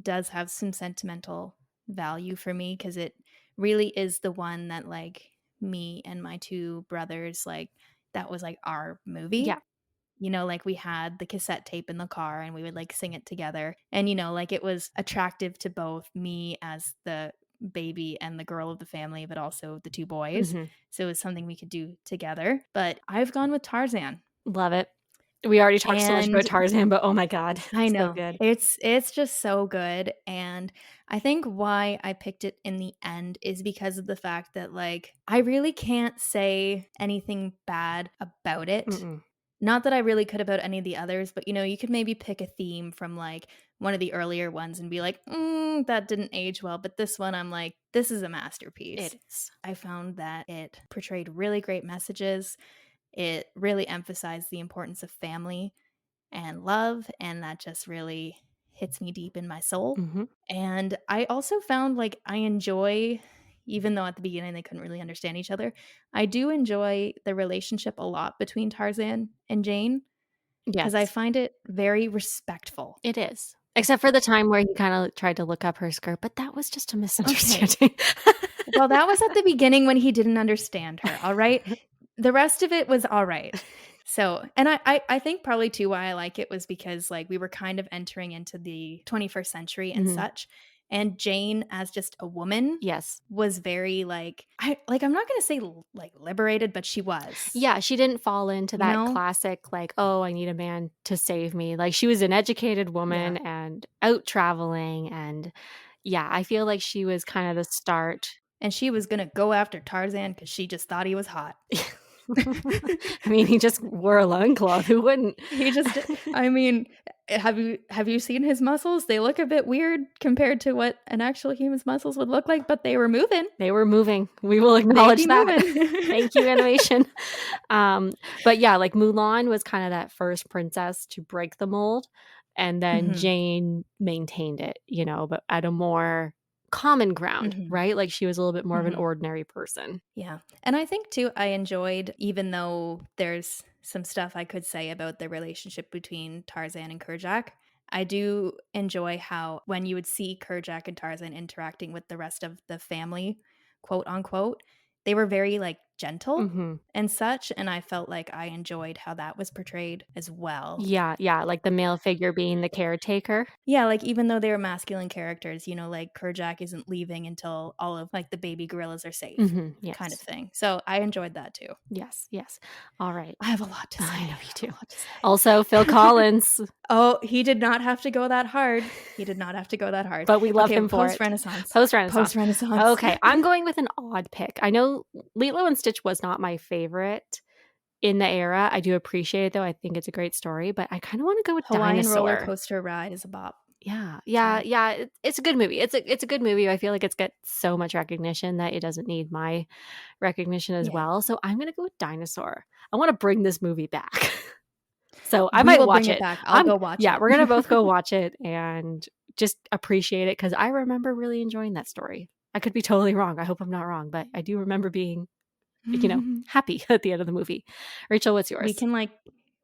does have some sentimental value for me because it really is the one that, like, me and my 2 brothers, like, that was, like, our movie. Yeah. You know, like, we had the cassette tape in the car and we would, like, sing it together. And, you know, like, it was attractive to both me as the baby and the girl of the family, but also the 2 boys. Mhm. So it was something we could do together. But I've gone with Tarzan. Love it. We already talked so much about And Tarzan, but oh my god, I it's so know. good. It's just so good, and I think why I picked it in the end is because of the fact that, like, I really can't say anything bad about it. Mm-mm. Not that I really could about any of the others, but, you know, you could maybe pick a theme from, like, one of the earlier ones and be like, that didn't age well," but this one, I'm like, "This is a It masterpiece." is. I found that it portrayed really great messages. It really emphasized the importance of family and love, and that just really hits me deep in my soul. Mhm. And I also found, like, I enjoy, even though at the beginning they couldn't really understand each other, I do enjoy the relationship a lot between Tarzan and Jane because I Yes, find it very respectful. it is. Except for the time where he kinda tried to look up her skirt, but that was just a Okay. misunderstanding. Well, that was at the beginning when he didn't understand her, all right? The rest of it was all right. So, and I think probably too why I like it was because, like, we were kind of entering into the 21st century and Mhm. such, and Jane as just a woman Yes. was very, I'm not gonna say like, liberated, but she was, Yeah, she didn't fall into you that know? classic, like, "Oh, I need a man to save me." Like, she was an educated Yeah, woman and out traveling, and yeah, I feel like she was kind of the start. and she was gonna go after Tarzan because she just thought he was hot. I mean, he just wore a loincloth, who wouldn't? He just I mean, have you seen his muscles? They look a bit weird compared to what an actual human's muscles would look like, but they were moving. They were moving. We will They acknowledge be that. moving. Thank you, animation. But yeah, like Mulan was kind of that first princess to break the mold, and then Mhm, Jane maintained it, but at a more common ground, mhm, right? Like she was a little bit more of an mhm. ordinary person. Yeah, and I think too, I enjoyed even though there's some stuff I could say about the relationship between Tarzan and Kerjak, I do enjoy how when you would see Kerjak and Tarzan interacting with the rest of the family, quote unquote, they were very, like, gentle Mhm. and such, and I felt like I enjoyed how that was portrayed as well. Yeah, yeah, like the male figure being the caretaker. Yeah, like, even though they were masculine characters, like, Kerjak isn't leaving until all of, like, the baby gorillas are safe kind of Yes. thing. So, I enjoyed that too. Yes, yes. All right. I have a lot to say. I know you I have do. a lot to Also, Phil say. Collins, Oh, he did not have to go that hard. He did not have to go that hard. but we love Okay, him for it. post-Renaissance. Post-Renaissance. Post-Renaissance. Okay, I'm going with an odd pick. I know Lilo and Stitch was not my favorite in the era. I do appreciate it, though. I think it's a great story, but I kinda wanna go with Hawaiian roller Dinosaur. coaster ride is a bop. Yeah, yeah, Sorry. yeah, it's a good movie. It's a good movie. I feel like it's got so much recognition that it doesn't need my recognition as Yeah. well, so I'm gonna go with Dinosaur. I wanna bring this movie back. So, I We might will bring watch it it. back. I'll go watch Yeah, it. we're gonna both go watch it and just appreciate it because I remember really enjoying that story. I could be totally wrong. I hope I'm not wrong, but I do remember being, happy at the end of the movie. Rachel, what's We yours? can like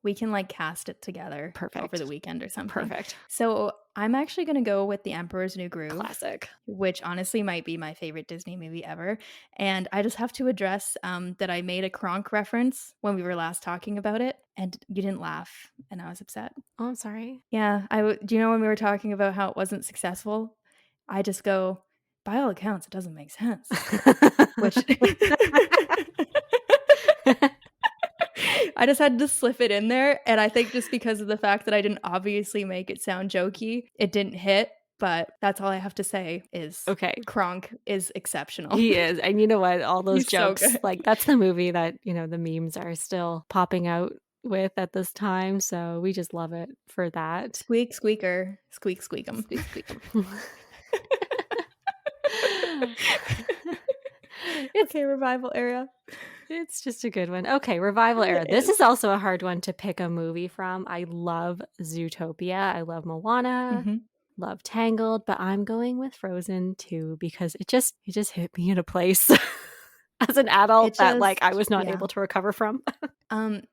we can like cast it together over the Perfect. weekend or something. Perfect. So I'm actually gonna go with The Emperor's New Groove, Classic. which honestly might be my favorite Disney movie ever. And I just have to address that I made a Kronk reference when we were last talking about it, and you didn't laugh, and I was upset. Oh, I'm sorry. Yeah, do you know when we were talking about how it wasn't successful? I just go, by all accounts, it doesn't make sense. Which I just had to slip it in there, and I think just because of the fact that I didn't obviously make it sound jokey, it didn't hit, but that's all I have to say is Okay. Kronk is exceptional. He is, and you know what? All those He's so jokes, good. like, that's the movie that, the memes are still popping out with at this time, so we just love it for that. Squeak, squeaker, squeak, squeak 'em. Squeak, squeak 'em. It's Okay, revival era. it's just a good one. Okay, Revival Era. It This is. is also a hard one to pick a movie from. I love Zootopia. I love Moana, Mhm. love Tangled, but I'm going with Frozen too because it just hit me in a place as an It adult that, like, I just was not yeah. able to recover from. Um,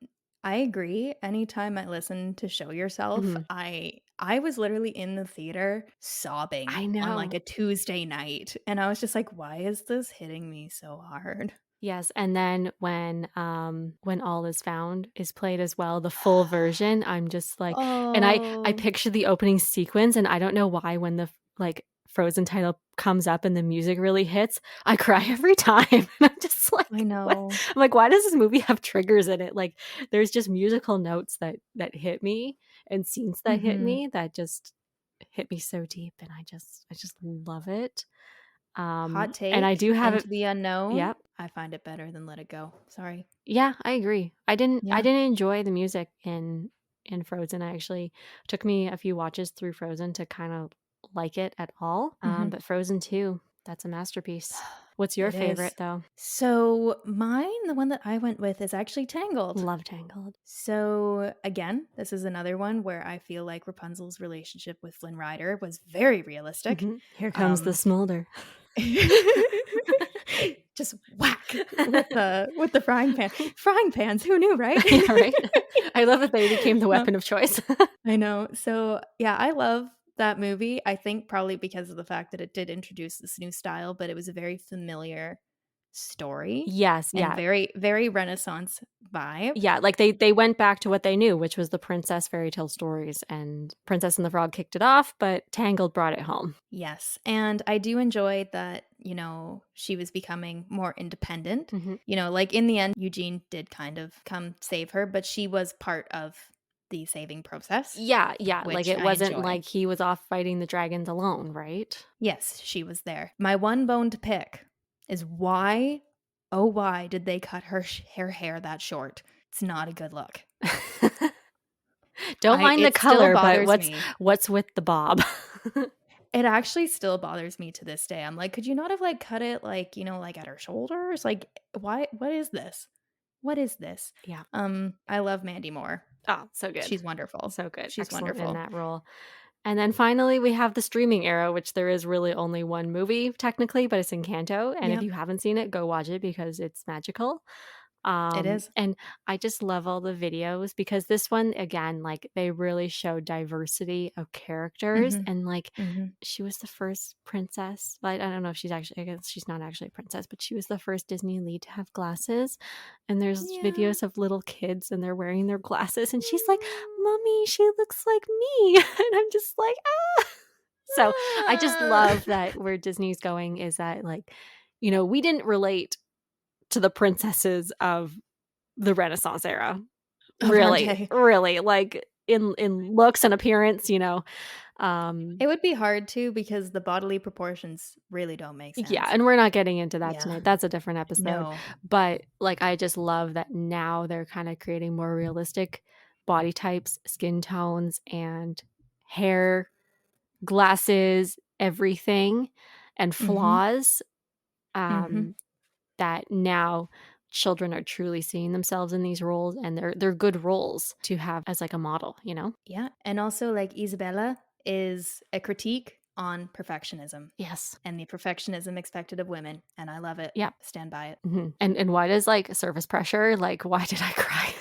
I agree. Anytime I listen to Show Yourself, Mhm. I was literally in the theater sobbing I on, like, know. a Tuesday night, and I was just like, "Why is this hitting me so hard?" Yes, and then when All Is Found is played as well, the full version, I'm just like and I Oh, picture the opening sequence, and I don't know why when the, like, Frozen title comes up and the music really hits, I cry every time, and I'm just I like, "What?" know. I'm like, "Why does this movie have triggers in it?" Like, there's just musical notes that hit me and scenes that hit Mhm. me that just hit me so deep, and I just love it. Hot And I take, do have it. Into the Unknown, Yep. I find it better than Let It Go. Sorry. Yeah, I agree. I Yeah. didn't enjoy the music in Frozen. I actually took me a few watches through Frozen to kind of like it at all. Mhm. But Frozen 2, that's a masterpiece. What's your It favorite is. though? So, mine, the one that I went with is actually Tangled. Love Tangled. So again, this is another one where I feel like Rapunzel's relationship with Flynn Rider was very realistic. Here comes the Um, smolder. just whack with the frying pan. Frying pans, who knew, right? Yeah, right. I love that they became the Um, weapon of choice. I know. So yeah, I love that movie, I think probably because of the fact that it did introduce this new style, but it was a very familiar story Yes, and yeah. very, very Renaissance vibe. Yeah, like, they went back to what they knew, which was the princess fairy tale stories, and Princess and the Frog kicked it off, but Tangled brought it home. Yes, and I do enjoy that, she was becoming more independent. Mhm. Like, in the end, Eugene did kind of come save her, but she was part of the saving process, Yeah, yeah, like, which it I wasn't enjoy. like he was off fighting the dragons alone, right? Yes, she was there. My one bone to pick is why, oh, why did they cut her hair that short? It's not a good look. Don't mind the It still color, but bothers what's me. what's with the bob? It actually still bothers me to this day. I'm like, "Could you not have, like, cut it, like, like, at her shoulders? Like, why what is this? What is this?" Yeah. I love Mandy Moore. Oh, so good. She's wonderful. So good. She's Excellent in wonderful. that role. And then finally, we have the streaming era, which there is really only one movie technically, but it's Encanto, and if Yep, you haven't seen it, go watch it because it's magical. it is. And I just love all the videos because this one, again, like, they really show diversity of characters, Mhm, and, like, mhm. she was the first princess, but I don't know if she's actually, I guess she's not actually a princess, but she was the first Disney lead to have glasses, and there's Yeah. videos of little kids, and they're wearing their glasses, and she's like, "Mommy, she looks like me," and I'm just like, "Ah." So, I just love Ah. that where Disney's going is that, like, we didn't relate to the princesses of the Renaissance era. Of our Really, day. really, like, in looks and appearance, It would be hard to because the bodily proportions really don't make yeah, sense. and we're not getting into that Yeah. tonight, that's a different episode, No. but, like, I just love that now they're kinda creating more realistic body types, skin tones, and hair, glasses, everything, and Mhm, flaws, mhm. um, that now children are truly seeing themselves in these roles, and they're good roles to have as, like, a model, you know? Yeah, and also, like, Isabella is a critique on perfectionism Yes. and the perfectionism expected of women, and I love it. Yeah. Stand by it. Mhm. And why does, like, surface pressure, like, why did I cry?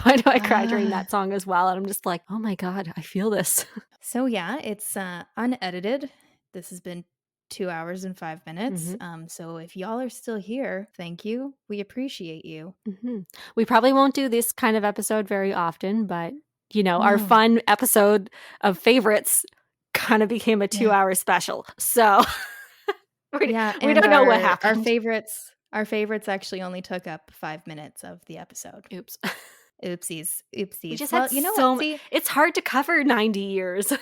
Why do I cry during Ah. that song as well? And I'm just like, "Oh my god, I feel this." So, yeah, it's, unedited. This has been 2 hours and 5 minutes, Mhm, so if y'all are still here, thank you. We appreciate you. mhm. We probably won't do this kind of episode very often, but, our No. fun episode of favorites kinda became a Yeah. two-hour special, so we Yeah, we and don't know what our happened. favorites actually only took up 5 minutes of the episode. Oops. Oopsies, We oopsies. just had Well, you know what? so m See, it's hard to cover 90 years.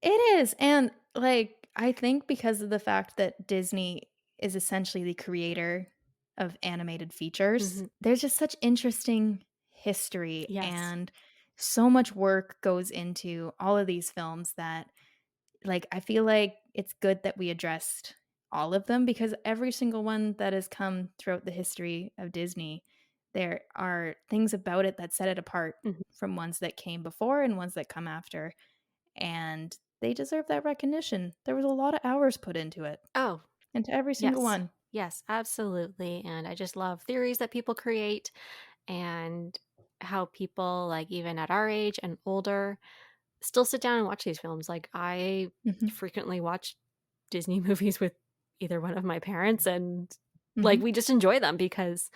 it is, and, like, I think because of the fact that Disney is essentially the creator of animated features, Mhm. there's just such interesting history, Yes. and so much work goes into all of these films that, like, I feel like it's good that we addressed all of them because every single one that has come throughout the history of Disney, there are things about it that set it apart Mhm. from ones that came before and ones that come after, and they deserve that recognition. There was a lot of hours put into it, Oh, into every single yes. one. Yes, absolutely, and I just love theories that people create and how people, like, even at our age and older, still sit down and watch these films. Like, I Mhm, frequently watch Disney movies with either one of my parents, and, like, mhm, we just enjoy them because,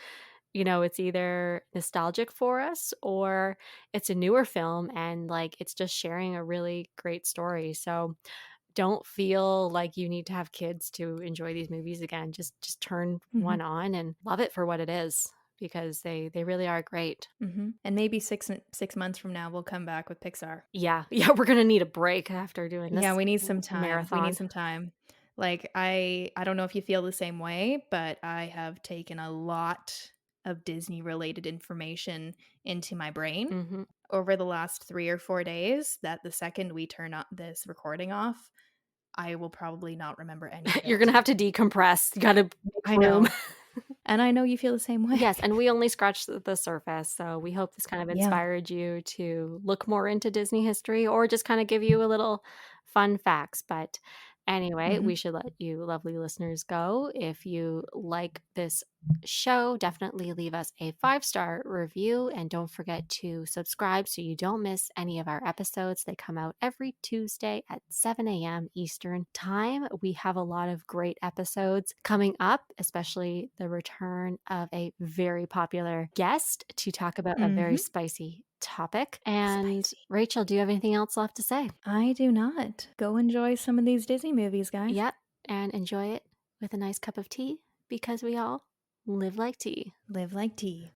it's either nostalgic for us or it's a newer film and, like, it's just sharing a really great story. So, don't feel like you need to have kids to enjoy these movies again. Just turn mhm, one on and love it for what it is because they really are great. mhm, and maybe 6 months from now, we'll come back with Pixar. Yeah. Yeah, we're gonna need a break after doing Yeah, this we need some time. We need marathon. some time. Like, I don't know if you feel the same way, but I have taken a lot of Disney related information into my brain Mhm. over the last 3 or 4 days that the second we turn this recording off, I will probably not remember any of You're it. gonna have to decompress. You gotta make I room. know. And I know you feel the same way. Yes, and we only scratched the surface, so we hope this kind of Yeah. inspired you to look more into Disney history or just kinda give you a little fun facts, but Anyway, Mhm. we should let you lovely listeners go. If you like this show, definitely leave us a 5-star review and don't forget to subscribe so you don't miss any of our episodes. They come out every Tuesday at 7 a.m. Eastern Time. We have a lot of great episodes coming up, especially the return of a very popular guest to talk about a very Mhm. spicy topic. And Spicy. Rachel, do you have anything else left to say? I do not. Go enjoy some of these Disney movies, guys. Yep, and enjoy it with a nice cup of tea because we all live like tea. Live like tea.